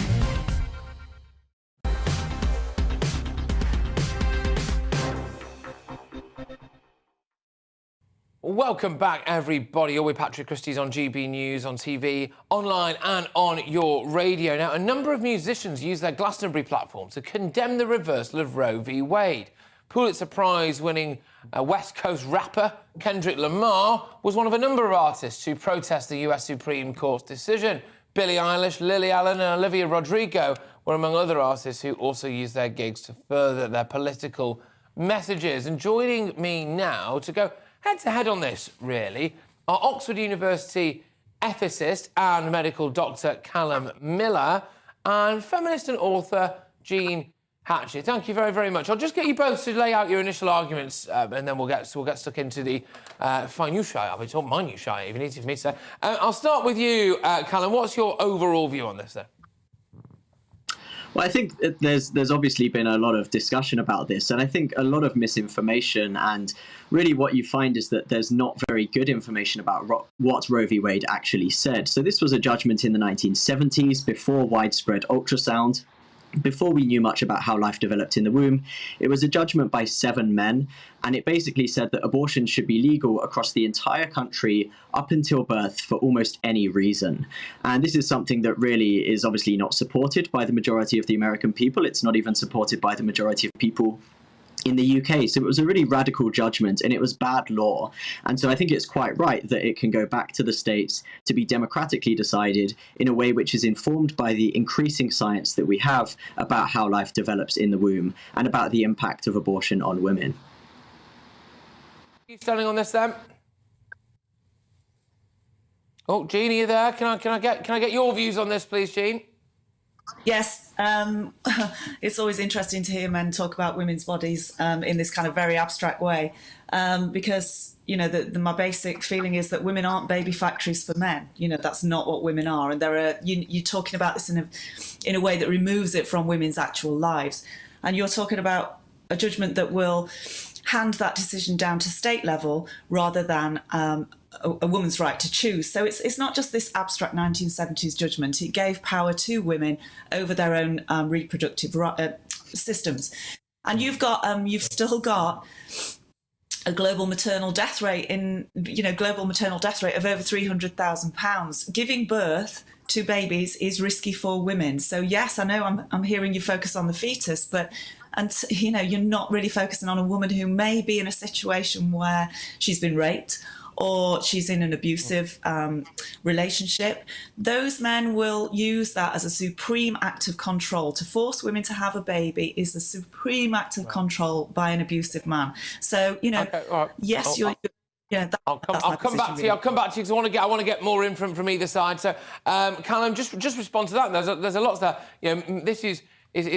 Welcome back, everybody. You're with Patrick Christie's on GB News, on TV, online and on your radio. Now, a number of musicians use their Glastonbury platform to condemn the reversal of Roe v. Wade. Pulitzer Prize-winning West Coast rapper Kendrick Lamar was one of a number of artists who protest the US Supreme Court's decision. Billie Eilish, Lily Allen and Olivia Rodrigo were among other artists who also used their gigs to further their political messages. And joining me now to go head-to-head on this, really, are Oxford University ethicist and medical doctor Callum Miller and feminist and author Jean Hatchett. Thank you very, very much. I'll just get you both to lay out your initial arguments and then we'll get stuck into the minutiae of it, or minutiae, even easy for me to say. I'll start with you, Callum. What's your overall view on this, then? Well, I think there's obviously been a lot of discussion about this, and I think a lot of misinformation, and really what you find is that there's not very good information about what Roe v. Wade actually said. So this was a judgment in the 1970s, before widespread ultrasound, before we knew much about how life developed in the womb. It was a judgment by 7 men, and it basically said that abortion should be legal across the entire country up until birth for almost any reason. And this is something that really is obviously not supported by the majority of the American people. It's not even supported by the majority of people in the UK. So it was a really radical judgment, and it was bad law. And so I think it's quite right that it can go back to the states to be democratically decided in a way which is informed by the increasing science that we have about how life develops in the womb and about the impact of abortion on women. You standing on this then? Oh, Jean, are you there? Can I get your views on this, please, Jean? Yes, it's always interesting to hear men talk about women's bodies in this kind of very abstract way, because my basic feeling is that women aren't baby factories for men. That's not what women are, and you're talking about this in a way that removes it from women's actual lives, and you're talking about a judgment that will hand that decision down to state level rather than a woman's right to choose. So it's not just this abstract 1970s judgment. It gave power to women over their own reproductive systems. And you've still got a global maternal death rate of over £300,000. Giving birth to babies is risky for women. So yes, I know I'm hearing you focus on the fetus, but you're not really focusing on a woman who may be in a situation where she's been raped or she's in an abusive relationship. Those men will use that as a supreme act of control. To force women to have a baby is a supreme act of control by an abusive man. So, yes, I'll come back to you because I want to get more in from either side. So, Callum, just respond to that. There's a lot there. This is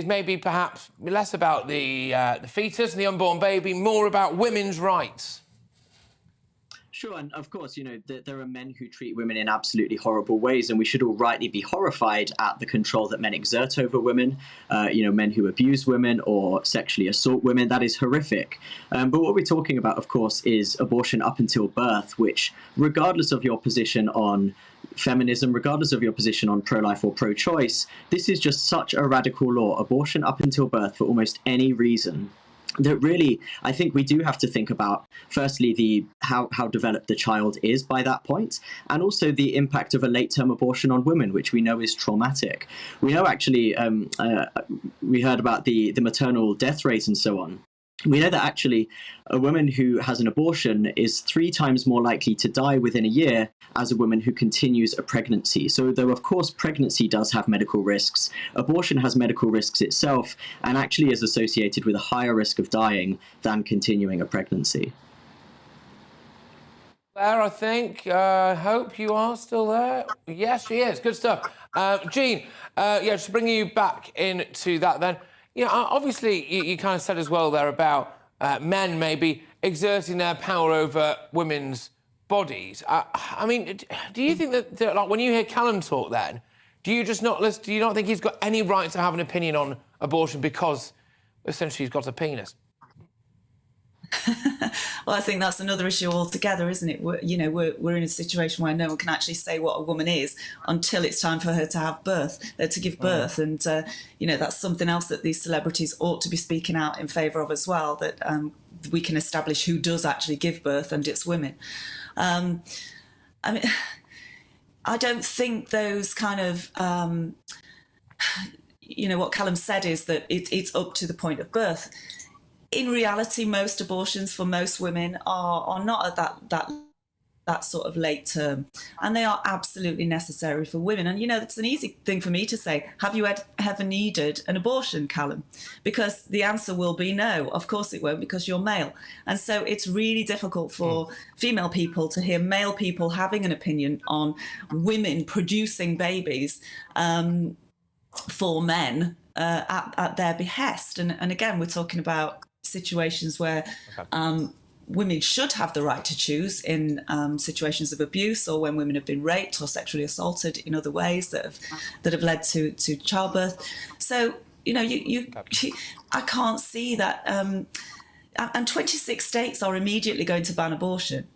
maybe perhaps less about the fetus and the unborn baby, more about women's rights. Sure, and of course, there are men who treat women in absolutely horrible ways, and we should all rightly be horrified at the control that men exert over women, men who abuse women or sexually assault women. That is horrific. But what we're talking about, of course, is abortion up until birth, which, regardless of your position on feminism, regardless of your position on pro-life or pro-choice, this is just such a radical law, abortion up until birth for almost any reason, that really, I think we do have to think about, firstly, how developed the child is by that point, and also the impact of a late-term abortion on women, which we know is traumatic. We know actually, we heard about the maternal death rate and so on. We know that actually a woman who has an abortion is 3 times more likely to die within a year as a woman who continues a pregnancy. So though, of course, pregnancy does have medical risks, abortion has medical risks itself and actually is associated with a higher risk of dying than continuing a pregnancy. Claire, I think. I hope you are still there. Yes, she is. Good stuff. Jean, just bringing you back into that then. Obviously, you kind of said as well there about men maybe exerting their power over women's bodies. I mean, do you think that like when you hear Callum talk then, do you not think he's got any right to have an opinion on abortion because essentially he's got a penis? Well, I think that's another issue altogether, isn't it? We're in a situation where no one can actually say what a woman is until it's time for her to have to give birth. And, that's something else that these celebrities ought to be speaking out in favour of as well, that we can establish who does actually give birth, and it's women. I mean, I don't think those kind of... what Callum said is that it's up to the point of birth. In reality, most abortions for most women are not at that sort of late term, and they are absolutely necessary for women. And it's an easy thing for me to say, have you ever needed an abortion, Callum? Because the answer will be no. Of course it won't, because you're male. And so it's really difficult for female people to hear male people having an opinion on women producing babies for men at their behest. And again, we're talking about situations where women should have the right to choose in situations of abuse, or when women have been raped or sexually assaulted in other ways that have led to childbirth. So You know, I can't see that. And 26 states are immediately going to ban abortion.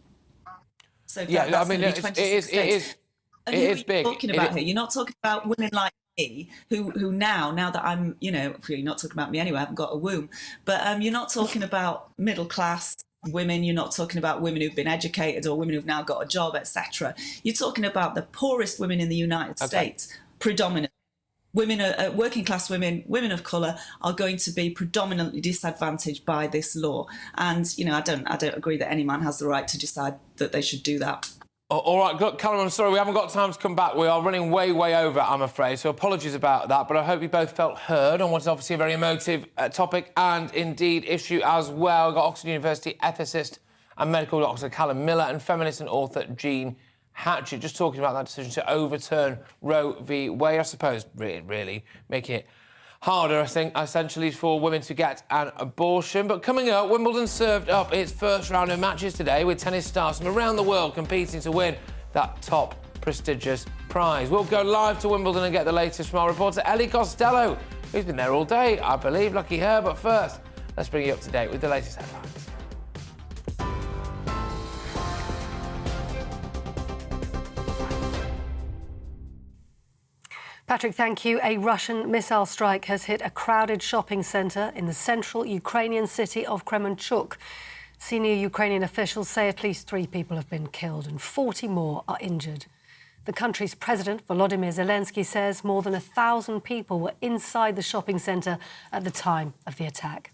So that's going to be 26 states. And who are you talking about here? You're not talking about women like me, who now that I'm, you know, you're not talking about me anyway, I haven't got a womb, but you're not talking about middle class women, you're not talking about women who've been educated or women who've now got a job, etc. You're talking about the poorest women in the United States, predominantly. Women, working class women, women of colour, are going to be predominantly disadvantaged by this law. And, you know, I don't agree that any man has the right to decide that they should do that. All right, look, Callum, I'm sorry, we haven't got time to come back. We are running way over, I'm afraid, so apologies about that, but I hope you both felt heard on what's obviously a very emotive topic and, indeed, issue as well. We've got Oxford University ethicist and medical doctor Callum Miller and feminist and author Jean Hatchett just talking about that decision to overturn Roe v. Wade, I suppose, really making it harder, I think, essentially for women to get an abortion. But coming up, Wimbledon served up its first round of matches today with tennis stars from around the world competing to win that top prestigious prize. We'll go live to Wimbledon and get the latest from our reporter Ellie Costello, who's been there all day, I believe. Lucky her. But first, let's bring you up to date with the latest headlines. Patrick, thank you. A Russian missile strike has hit a crowded shopping centre in the central Ukrainian city of Kremenchuk. Senior Ukrainian officials say at least 3 people have been killed and 40 more are injured. The country's president, Volodymyr Zelensky, says more than 1,000 people were inside the shopping centre at the time of the attack.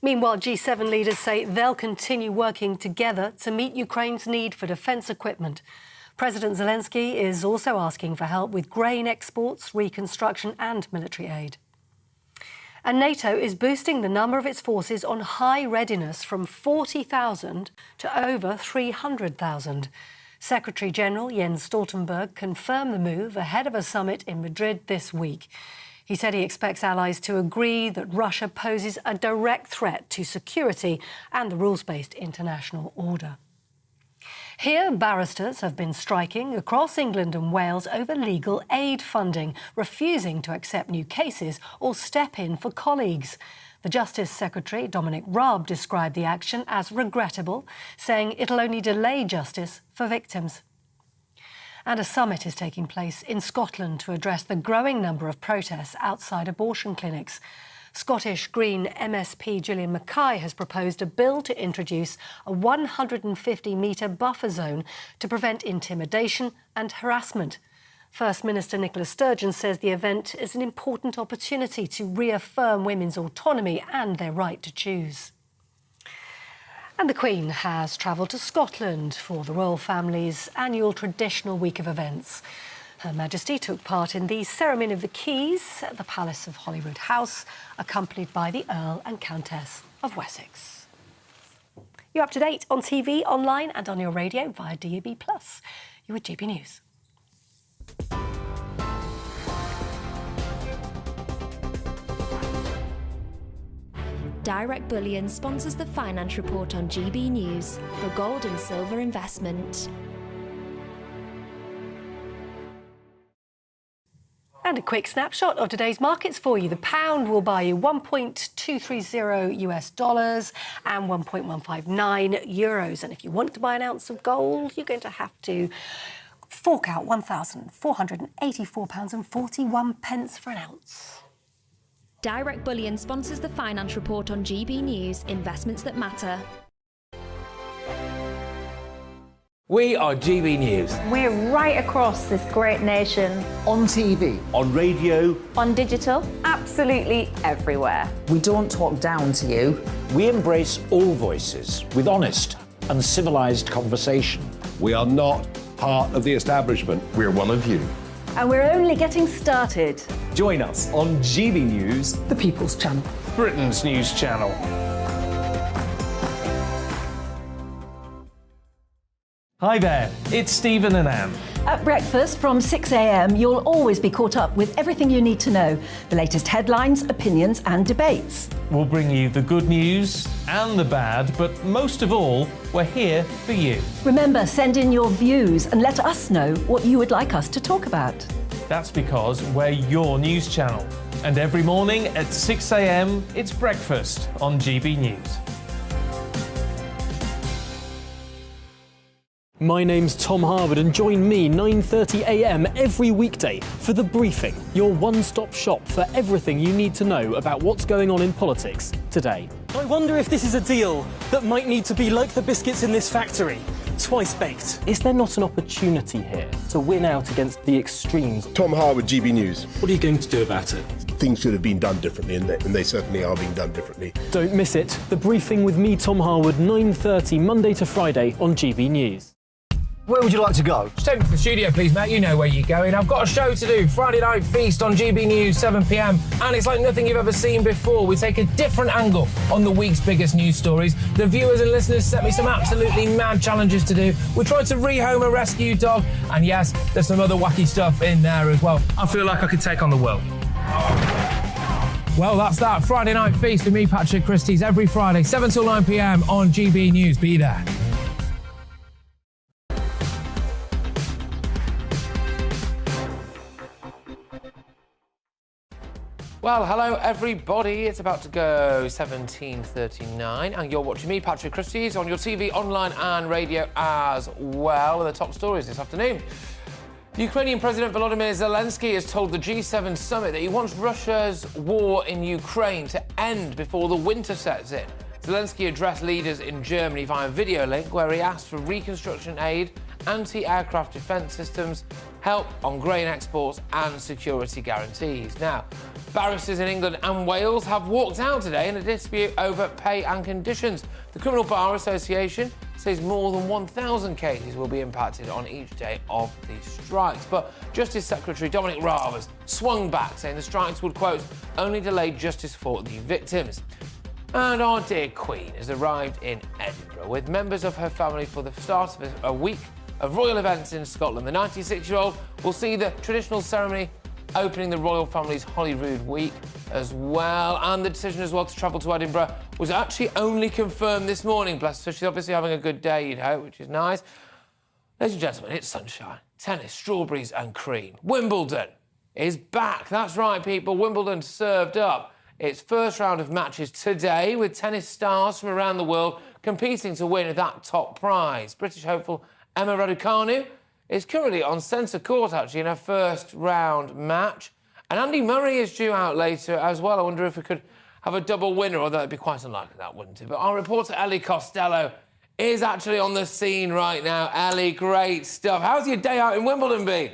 Meanwhile, G7 leaders say they'll continue working together to meet Ukraine's need for defence equipment. President Zelensky is also asking for help with grain exports, reconstruction and military aid. And NATO is boosting the number of its forces on high readiness from 40,000 to over 300,000. Secretary-General Jens Stoltenberg confirmed the move ahead of a summit in Madrid this week. He said he expects allies to agree that Russia poses a direct threat to security and the rules-based international order. Here, barristers have been striking across England and Wales over legal aid funding, refusing to accept new cases or step in for colleagues. The Justice Secretary, Dominic Raab, described the action as regrettable, saying it'll only delay justice for victims. And a summit is taking place in Scotland to address the growing number of protests outside abortion clinics. Scottish Green MSP Gillian Mackay has proposed a bill to introduce a 150-metre buffer zone to prevent intimidation and harassment. First Minister Nicola Sturgeon says the event is an important opportunity to reaffirm women's autonomy and their right to choose. And the Queen has travelled to Scotland for the royal family's annual traditional week of events. Her Majesty took part in the Ceremony of the Keys at the Palace of Holyrood House, accompanied by the Earl and Countess of Wessex. You're up to date on TV, online and on your radio via DAB+. You're with GB News. Direct Bullion sponsors the Finance Report on GB News for gold and silver investment. And a quick snapshot of today's markets for you. The pound will buy you $1.230 US and 1.159 euros. And if you want to buy an ounce of gold, you're going to have to fork out £1,484.41 for an ounce. Direct Bullion sponsors the Finance Report on GB News, investments that matter. We are GB News. We're right across this great nation. On TV. On radio. On digital. Absolutely everywhere. We don't talk down to you. We embrace all voices with honest and civilised conversation. We are not part of the establishment. We're one of you. And we're only getting started. Join us on GB News, The People's Channel. Britain's news channel. Hi there, it's Stephen and Anne. At breakfast from 6 a.m, you'll always be caught up with everything you need to know, the latest headlines, opinions and debates. We'll bring you the good news and the bad, but most of all, we're here for you. Remember, send in your views and let us know what you would like us to talk about. That's because we're your news channel. And every morning at 6 a.m, it's breakfast on GB News. My name's Tom Harwood and join me 9:30 a.m. every weekday for The Briefing, your one-stop shop for everything you need to know about what's going on in politics today. I wonder if this is a deal that might need to be like the biscuits in this factory, twice baked. Is there not an opportunity here to win out against the extremes? Tom Harwood, GB News. What are you going to do about it? Things should have been done differently, and they certainly are being done differently. Don't miss it. The Briefing with me, Tom Harwood, 9:30 Monday to Friday on GB News. Where would you like to go? Just take me to the studio, please, Matt. You know where you're going. I've got a show to do. Friday Night Feast on GB News, 7 p.m. And it's like nothing you've ever seen before. We take a different angle on the week's biggest news stories. The viewers and listeners set me some absolutely mad challenges to do. We tried to rehome a rescue dog. And yes, there's some other wacky stuff in there as well. I feel like I could take on the world. Well, that's that. Friday Night Feast with me, Patrick Christie's, every Friday, 7 till 9 p.m. on GB News. Be there. Well, hello everybody. It's about to go 17:39 and you're watching me, Patrick Christie's, on your TV, online and radio as well. And the top stories this afternoon. Ukrainian President Volodymyr Zelensky has told the G7 summit that he wants Russia's war in Ukraine to end before the winter sets in. Zelensky addressed leaders in Germany via video link where he asked for reconstruction aid, anti-aircraft defence systems, help on grain exports and security guarantees. Now, barristers in England and Wales have walked out today in a dispute over pay and conditions. The Criminal Bar Association says more than 1,000 cases will be impacted on each day of these strikes. But Justice Secretary Dominic Raab has swung back, saying the strikes would, quote, only delay justice for the victims. And our dear Queen has arrived in Edinburgh with members of her family for the start of a week of royal events in Scotland. The 96-year-old will see the traditional ceremony opening the royal family's Holyrood week as well. And the decision as well to travel to Edinburgh was actually only confirmed this morning. Bless her, she's obviously having a good day, you'd hope, which is nice. Ladies and gentlemen, it's sunshine, tennis, strawberries and cream. Wimbledon is back. That's right, people. Wimbledon served up its first round of matches today with tennis stars from around the world competing to win that top prize. British hopeful Emma Raducanu is currently on centre court, actually, in her first round match. And Andy Murray is due out later as well. I wonder if we could have a double winner, although it'd be quite unlikely that, wouldn't it? But our reporter, Ellie Costello, is actually on the scene right now. Ellie, great stuff. How's your day out in Wimbledon been?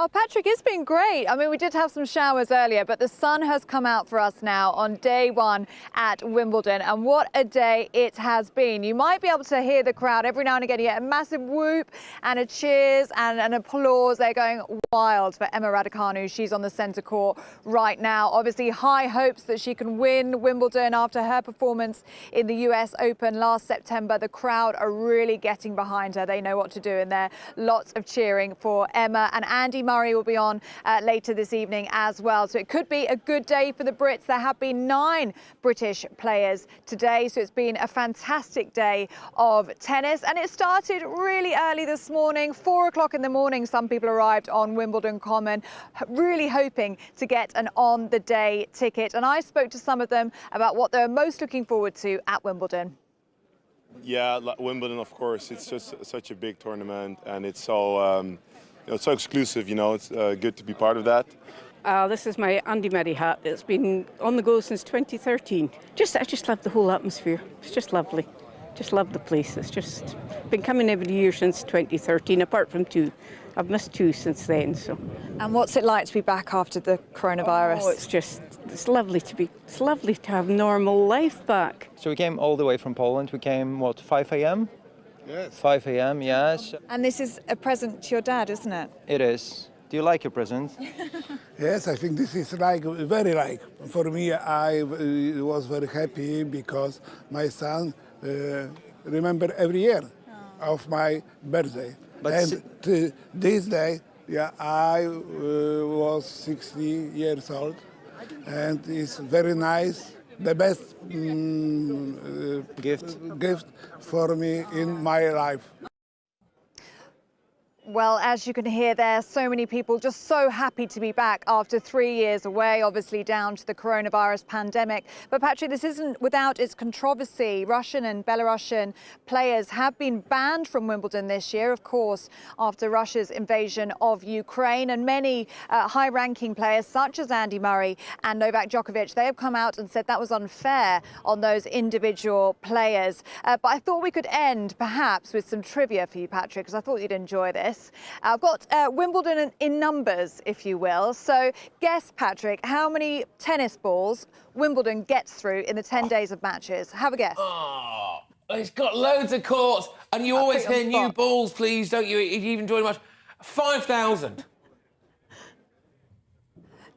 Oh, Patrick, it's been great. I mean, we did have some showers earlier, but the sun has come out for us now on day one at Wimbledon. And what a day it has been. You might be able to hear the crowd every now and again. You get a massive whoop and a cheers and an applause. They're going wild for Emma Raducanu. She's on the centre court right now. Obviously, high hopes that she can win Wimbledon after her performance in the US Open last September. The crowd are really getting behind her. They know what to do in there. Lots of cheering for Emma. And Andy Murray will be on later this evening as well. So it could be a good day for the Brits. There have been 9 British players today. So it's been a fantastic day of tennis. And it started really early this morning, 4 o'clock in the morning. Some people arrived on Wimbledon Common, really hoping to get an on-the-day ticket. And I spoke to some of them about what they're most looking forward to at Wimbledon. Yeah, Wimbledon, of course. It's just such a big tournament, and it's so it's so exclusive. You know, it's good to be part of that. This is my Andy Murray hat. It's been on the go since 2013. I just love the whole atmosphere. It's just lovely. Just love the place. It's just been coming every year since 2013, apart from 2. I've missed 2 since then. So. And what's it like to be back after the coronavirus? Oh, it's lovely to have normal life back. So we came all the way from Poland. We came, 5 a.m.? Yes. 5 a.m., yes. And this is a present to your dad, isn't it? It is. Do you like your present? Yes, I think this is very like. For me, I was very happy because my son remember every year of my birthday. And this day, I was 60 years old, and it's very nice. The best gift for me in my life. Well, as you can hear there, so many people just so happy to be back after 3 years away, obviously down to the coronavirus pandemic. But Patrick, this isn't without its controversy. Russian and Belarusian players have been banned from Wimbledon this year, of course, after Russia's invasion of Ukraine. And many high-ranking players, such as Andy Murray and Novak Djokovic, they have come out and said that was unfair on those individual players. But I thought we could end, perhaps, with some trivia for you, Patrick, because I thought you'd enjoy this. I've got Wimbledon in numbers, if you will. So guess, Patrick, how many tennis balls Wimbledon gets through in the 10 days of matches? Have a guess. Oh, it's got loads of courts, and you always hear new balls, please, don't you? You even join much. 5,000.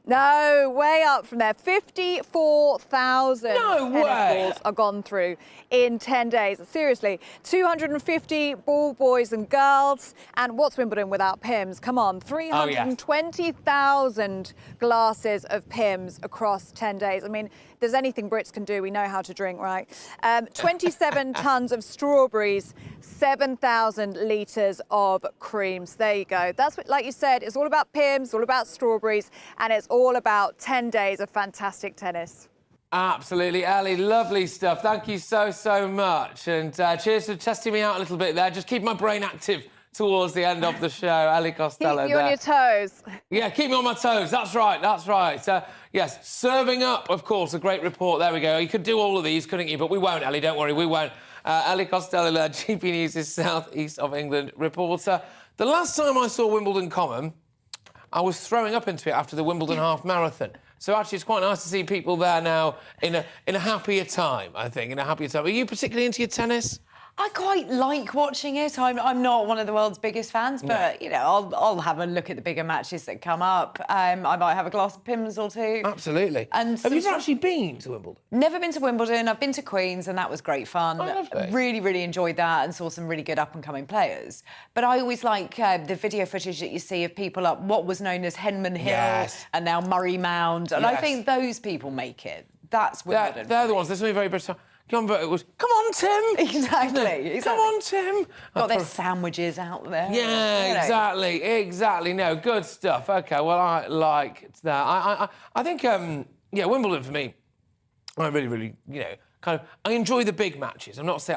No, way up from there. 54,000 tennis balls are gone through in 10 days. Seriously, 250 ball boys and girls. And what's Wimbledon without Pimm's? Come on, 320,000 glasses of Pimm's across 10 days. I mean, if there's anything Brits can do, we know how to drink, right? 27 tons of strawberries, 7,000 litres of creams. There you go. That's what, like you said, it's all about Pimm's, all about strawberries, and it's all about 10 days of fantastic tennis. Absolutely, Ali, lovely stuff. Thank you so, so much. And cheers for testing me out a little bit there. Just keep my brain active towards the end of the show. Ali Costello. Keep you on your toes. Yeah, keep me on my toes. That's right, that's right. Yes, serving up, of course, a great report. There we go. You could do all of these, couldn't you? But we won't, Ali, don't worry, we won't. Ali Costello, GB News' South East of England reporter. The last time I saw Wimbledon Common, I was throwing up into it after the Wimbledon half marathon. So actually, it's quite nice to see people there now in a happier time, I think, in a happier time. Are you particularly into your tennis? I quite like watching it. I'm not one of the world's biggest fans, but, you know, I'll have a look at the bigger matches that come up. I might have a glass of Pimm's or two. Absolutely. And have you actually been to Wimbledon? Never been to Wimbledon. I've been to Queen's, and that was great fun. Oh, lovely. Really, really enjoyed that and saw some really good up-and-coming players. But I always like the video footage that you see of people up what was known as Henman Hill and now Murray Mound. And I think those people make it. That's Wimbledon. They're the ones. There's something very British. It was, come on, Tim! Exactly. Come on, Tim! Got their sandwiches out there. Yeah, exactly. No, good stuff. OK, well, I liked that. I think, yeah, Wimbledon for me, I really, you know, I enjoy the big matches. I'm not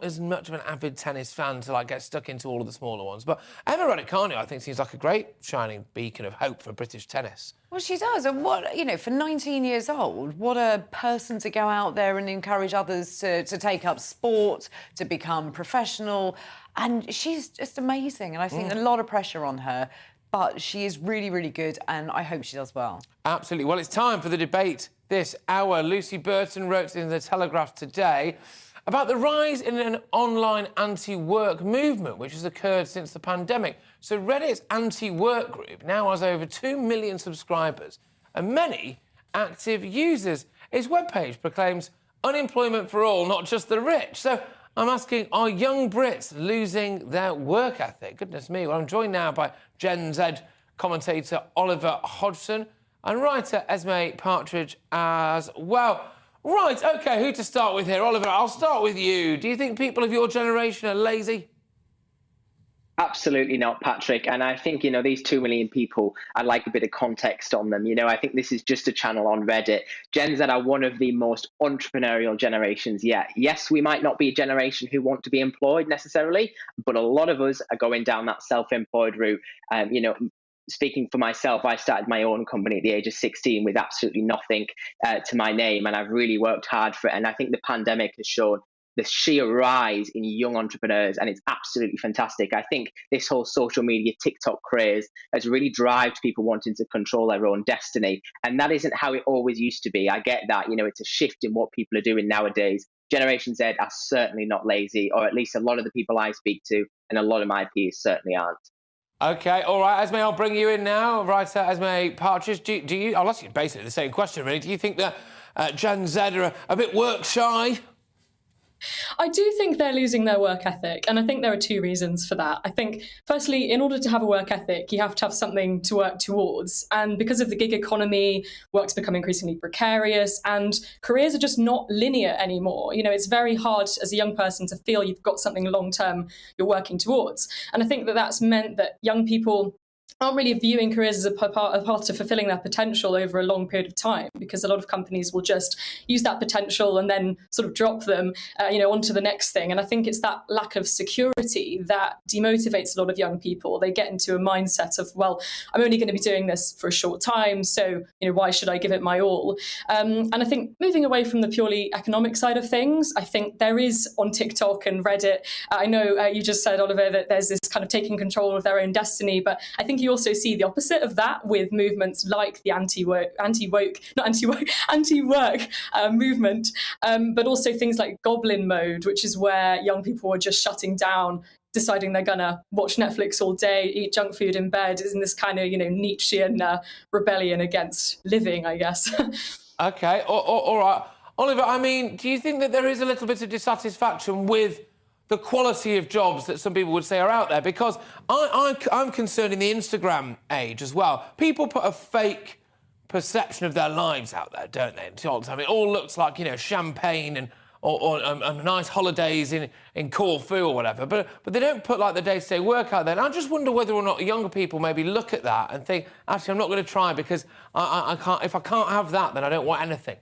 as much of an avid tennis fan to get stuck into all of the smaller ones. But Emma Raducanu, I think, seems like a great shining beacon of hope for British tennis. Well, she does. And for 19 years old, what a person to go out there and encourage others to take up sport, to become professional. And she's just amazing. And I think a lot of pressure on her. But she is really, really good, and I hope she does well. Absolutely. Well, it's time for the debate this hour. Lucy Burton wrote in The Telegraph today about the rise in an online anti-work movement, which has occurred since the pandemic. So Reddit's anti-work group now has over 2 million subscribers and many active users. Its webpage proclaims unemployment for all, not just the rich. So I'm asking, are young Brits losing their work ethic? Goodness me. Well, I'm joined now by Gen Z commentator Oliver Hodgson and writer Esme Partridge as well. Right, OK, who to start with here? Oliver, I'll start with you. Do you think people of your generation are lazy? Absolutely not, Patrick. And I think, these 2 million people, I'd like a bit of context on them. I think this is just a channel on Reddit. Gen Z are one of the most entrepreneurial generations yet. Yes, we might not be a generation who want to be employed necessarily, but a lot of us are going down that self-employed route. Speaking for myself, I started my own company at the age of 16 with absolutely nothing to my name, and I've really worked hard for it. And I think the pandemic has shown the sheer rise in young entrepreneurs, and it's absolutely fantastic. I think this whole social media TikTok craze has really driven people wanting to control their own destiny, and that isn't how it always used to be. I get that, it's a shift in what people are doing nowadays. Generation Z are certainly not lazy, or at least a lot of the people I speak to, and a lot of my peers certainly aren't. OK, all right, Esme, I'll bring you in now. Writer Esme Partridge, do you... I'll ask you basically the same question, really. Do you think that Gen Z are a bit work-shy? I do think they're losing their work ethic, and I think there are two reasons for that. I think, firstly, in order to have a work ethic, you have to have something to work towards. And because of the gig economy, work's become increasingly precarious, and careers are just not linear anymore. You know, it's very hard as a young person to feel you've got something long-term you're working towards. And I think that that's meant that young people aren't really viewing careers as a path to fulfilling their potential over a long period of time, because a lot of companies will just use that potential and then sort of drop them, onto the next thing. And I think it's that lack of security that demotivates a lot of young people. They get into a mindset of, well, I'm only going to be doing this for a short time, so why should I give it my all? And I think moving away from the purely economic side of things, I think there is on TikTok and Reddit. I know you just said, Oliver, that there's this kind of taking control of their own destiny, but I think you also see the opposite of that with movements like the anti-work movement, but also things like Goblin Mode, which is where young people are just shutting down, deciding they're gonna watch Netflix all day, eat junk food in bed, in this kind of Nietzschean rebellion against living, I guess. Okay, all right. Oliver, I mean, do you think that there is a little bit of dissatisfaction with the quality of jobs that some people would say are out there? Because I'm concerned in the Instagram age as well. People put a fake perception of their lives out there, don't they? I mean, it all looks like, champagne and nice holidays in Corfu or whatever, but they don't put like the day-to-day work out there. And I just wonder whether or not younger people maybe look at that and think, actually, I'm not going to try because I can't. If I can't have that, then I don't want anything.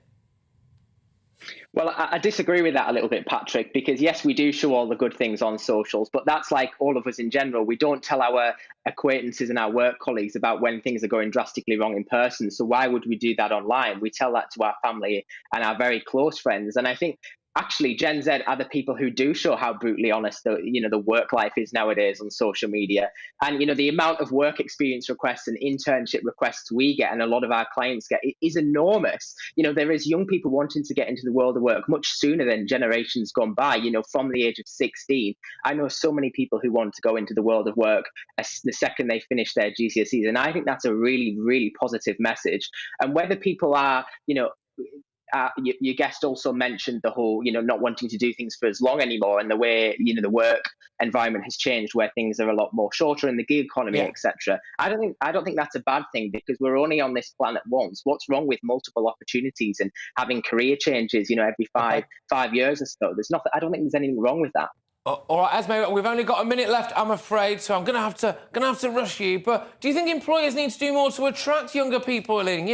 Well, I disagree with that a little bit, Patrick, because yes, we do show all the good things on socials, but that's like all of us in general. We don't tell our acquaintances and our work colleagues about when things are going drastically wrong in person. So why would we do that online? We tell that to our family and our very close friends. And I think actually Gen Z are the people who do show how brutally honest the work life is nowadays on social media. And the amount of work experience requests and internship requests we get and a lot of our clients get is enormous. There is young people wanting to get into the world of work much sooner than generations gone by. From the age of 16, I know so many people who want to go into the world of work the second they finish their GCSEs, and I think that's a really, really positive message. And whether people are, your guest also mentioned the whole, not wanting to do things for as long anymore, and the way, the work environment has changed, where things are a lot more shorter in the gig economy, etc. I don't think that's a bad thing, because we're only on this planet once. What's wrong with multiple opportunities and having career changes, every five years or so? There's nothing. I don't think there's anything wrong with that. All right, Esme, we've only got a minute left, I'm afraid, so I'm gonna have to rush you. But do you think employers need to do more to attract younger people in?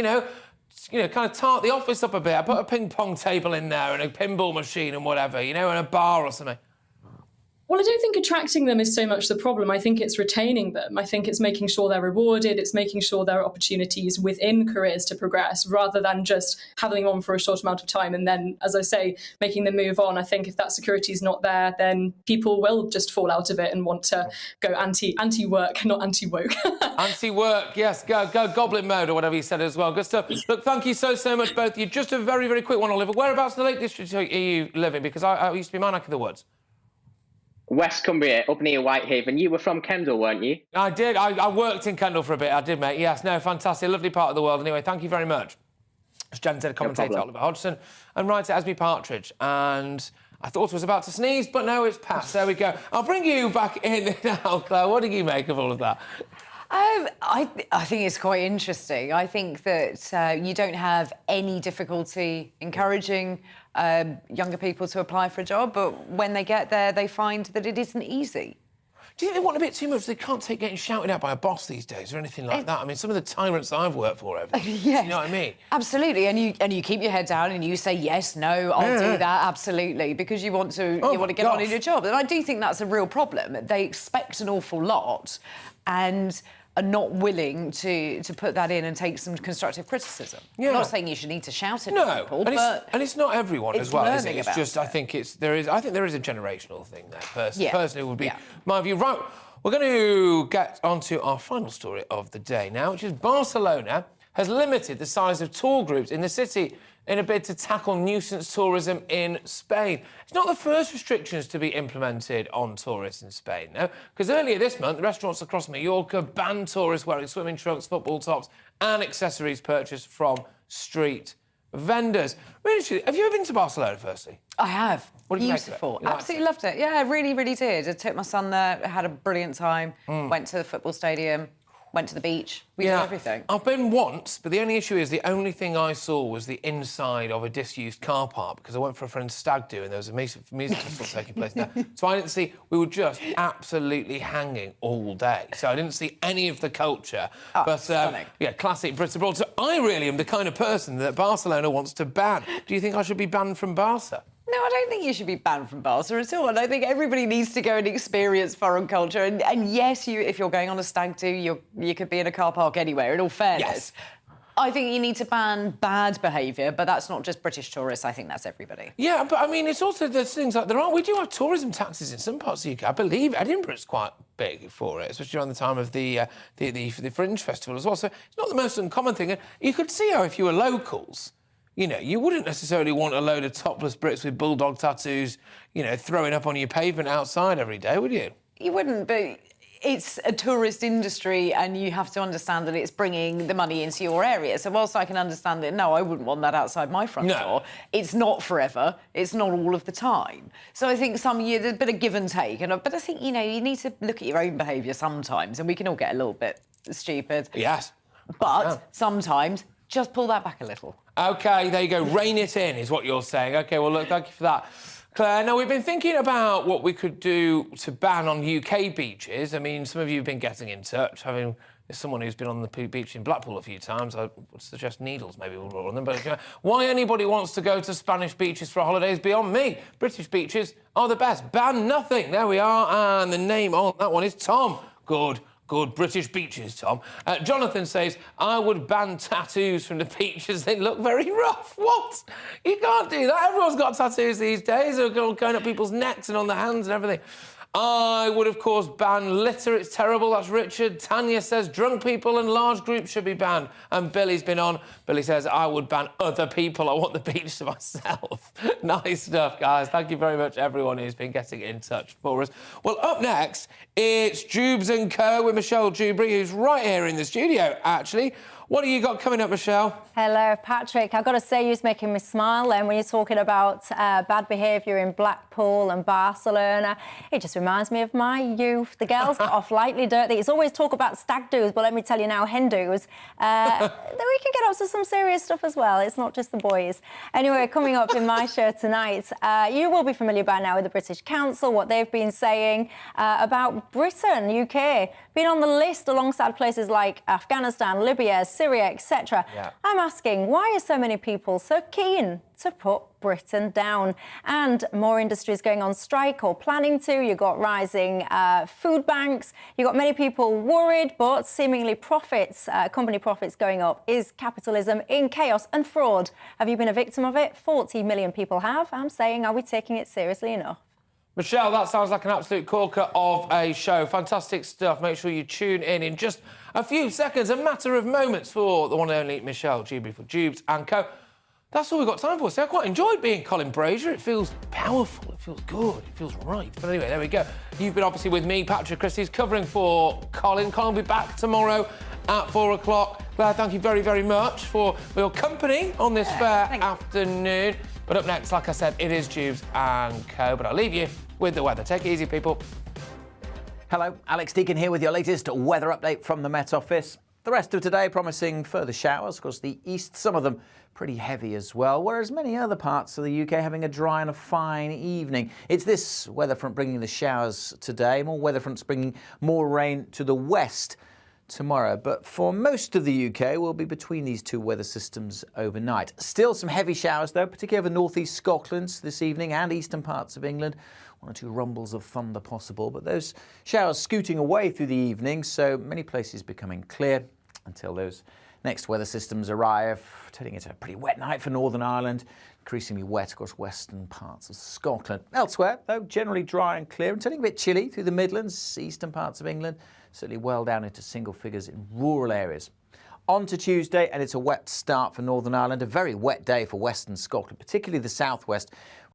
Kind of tart the office up a bit. I put a ping pong table in there and a pinball machine and whatever, and a bar or something. Well, I don't think attracting them is so much the problem. I think it's retaining them. I think it's making sure they're rewarded. It's making sure there are opportunities within careers to progress, rather than just having them on for a short amount of time and then, as I say, making them move on. I think if that security is not there, then people will just fall out of it and want to go anti-work, not anti-woke. Anti-work, yes. Go Goblin Mode or whatever you said as well. Good stuff. Look, thank you so much, both of you. Just a very, very quick one, Oliver. Whereabouts in the Lake District are you living? Because I used to be my neck of the woods. West Cumbria, up near Whitehaven. You were from Kendal, weren't you? I did. I worked in Kendal for a bit. I did, mate. Yes, no, fantastic. Lovely part of the world. Anyway, thank you very much. It's Gen Z commentator Oliver Hodgson and writer Esme Partridge. And I thought I was about to sneeze, but no, it's passed. There we go. I'll bring you back in now, Claire. What do you make of all of that? I think it's quite interesting. I think that you don't have any difficulty encouraging younger people to apply for a job, but when they get there, they find that it isn't easy. Do you think they want a bit too much? They can't take getting shouted at by a boss these days or anything like that. I mean, some of the tyrants that I've worked for over. Yes. You know what I mean? Absolutely, and you keep your head down and you say yes, no, I'll do that, absolutely, because you want to get on in your job. And I do think that's a real problem. They expect an awful lot, and are not willing to put that in and take some constructive criticism. Yeah. I'm not saying you should need to shout at people, but it's not everyone as well, is it? It's just I think there is a generational thing there. Personally, would be my view. Right, we're going to get onto our final story of the day now, which is Barcelona has limited the size of tour groups in the city in a bid to tackle nuisance tourism in Spain. It's not the first restrictions to be implemented on tourists in Spain, no, because earlier this month, restaurants across Mallorca banned tourists wearing swimming trunks, football tops and accessories purchased from street vendors. Really, have you ever been to Barcelona, firstly? I have. What did you make of it? Beautiful. You liked Absolutely loved it. Yeah, I really, really did. I took my son there, had a brilliant time, went to the football stadium, went to the beach. We did everything. I've been once, but the only issue is the only thing I saw was the inside of a disused car park because I went for a friend's stag do and there was a music festival taking place there. So I didn't see... We were just absolutely hanging all day. So I didn't see any of the culture. Oh, but, stunning. yeah, classic Brits abroad. So I really am the kind of person that Barcelona wants to ban. Do you think I should be banned from Barca? No, I don't think you should be banned from Barca at all. I don't think everybody needs to go and experience foreign culture. And yes, if you're going on a stag do, you could be in a car park anywhere, in all fairness. Yes. I think you need to ban bad behaviour, but that's not just British tourists. I think that's everybody. Yeah, but I mean, it's also there's things like we do have tourism taxes in some parts of the UK. I believe Edinburgh's quite big for it, especially around the time of the Fringe Festival as well. So it's not the most uncommon thing. And you could see how if you were locals, you know, you wouldn't necessarily want a load of topless Brits with bulldog tattoos, you know, throwing up on your pavement outside every day, would you? You wouldn't, but it's a tourist industry and you have to understand that it's bringing the money into your area. So whilst I can understand that, no, I wouldn't want that outside my front door, it's not forever, it's not all of the time. So I think some year there's a bit of give and take, but I think, you know, you need to look at your own behaviour sometimes and we can all get a little bit stupid. Yes. But sometimes just pull that back a little. OK, there you go. Rein it in is what you're saying. OK, well, look, thank you for that. Claire, now, we've been thinking about what we could do to ban on UK beaches. I mean, some of you have been getting in touch. There's someone who's been on the beach in Blackpool a few times. I would suggest Needles maybe will roll on them. But why anybody wants to go to Spanish beaches for a holiday is beyond me. British beaches are the best. Ban nothing. There we are. And the name on that one is Tom. Good British beaches, Tom. Jonathan says, I would ban tattoos from the beaches. They look very rough. What? You can't do that. Everyone's got tattoos these days. They're going up people's necks and on their hands and everything. I would, of course, ban litter. It's terrible. That's Richard. Tanya says drunk people and large groups should be banned. And Billy's been on. Billy says, I would ban other people. I want the beach to myself. Nice stuff, guys. Thank you very much, everyone who's been getting in touch for us. Well, up next, it's Jubes & Co. with Michelle Dewberry, who's right here in the studio, actually. What have you got coming up, Michelle? Hello, Patrick. I've got to say, you're making me smile then when you're talking about bad behaviour in Blackpool and Barcelona. It just reminds me of my youth. The girls got off lightly dirty. It's always talk about stag do's, but let me tell you now, hen do's. We can get up to some serious stuff as well. It's not just the boys. Anyway, coming up in my show tonight, you will be familiar by now with the British Council, what they've been saying about Britain, UK, being on the list alongside places like Afghanistan, Libya, Syria, etc. Yeah. I'm asking, why are so many people so keen to put Britain down? And more industries going on strike or planning to. You've got rising food banks. You've got many people worried, but seemingly profits, company profits going up. Is capitalism in chaos and fraud? Have you been a victim of it? 40 million people have. I'm saying, are we taking it seriously enough? Michelle, that sounds like an absolute corker of a show. Fantastic stuff. Make sure you tune in just a few seconds, a matter of moments, for the one and only Michelle Dewberry for Jubes & Co. That's all we've got time for. So I quite enjoyed being Colin Brazier. It feels powerful, it feels good, it feels right. But anyway, there we go. You've been obviously with me, Patrick Christie's, covering for Colin. Colin will be back tomorrow at 4 o'clock. Claire, thank you very, very much for your company on this fair afternoon. But up next, like I said, it is Jubes & Co. But I'll leave you with the weather. Take it easy, people. Hello, Alex Deacon here with your latest weather update from the Met Office. The rest of today promising further showers across the east, some of them pretty heavy as well, whereas many other parts of the UK having a dry and a fine evening. It's this weather front bringing the showers today, more weather fronts bringing more rain to the west tomorrow. But for most of the UK, we'll be between these two weather systems overnight. Still some heavy showers, though, particularly over northeast Scotland this evening and eastern parts of England. One or two rumbles of thunder possible, but those showers scooting away through the evening, so many places becoming clear until those next weather systems arrive, turning into a pretty wet night for Northern Ireland, increasingly wet across western parts of Scotland. Elsewhere, though, generally dry and clear and turning a bit chilly through the Midlands, eastern parts of England, certainly well down into single figures in rural areas. On to Tuesday, and it's a wet start for Northern Ireland, a very wet day for western Scotland, particularly the southwest,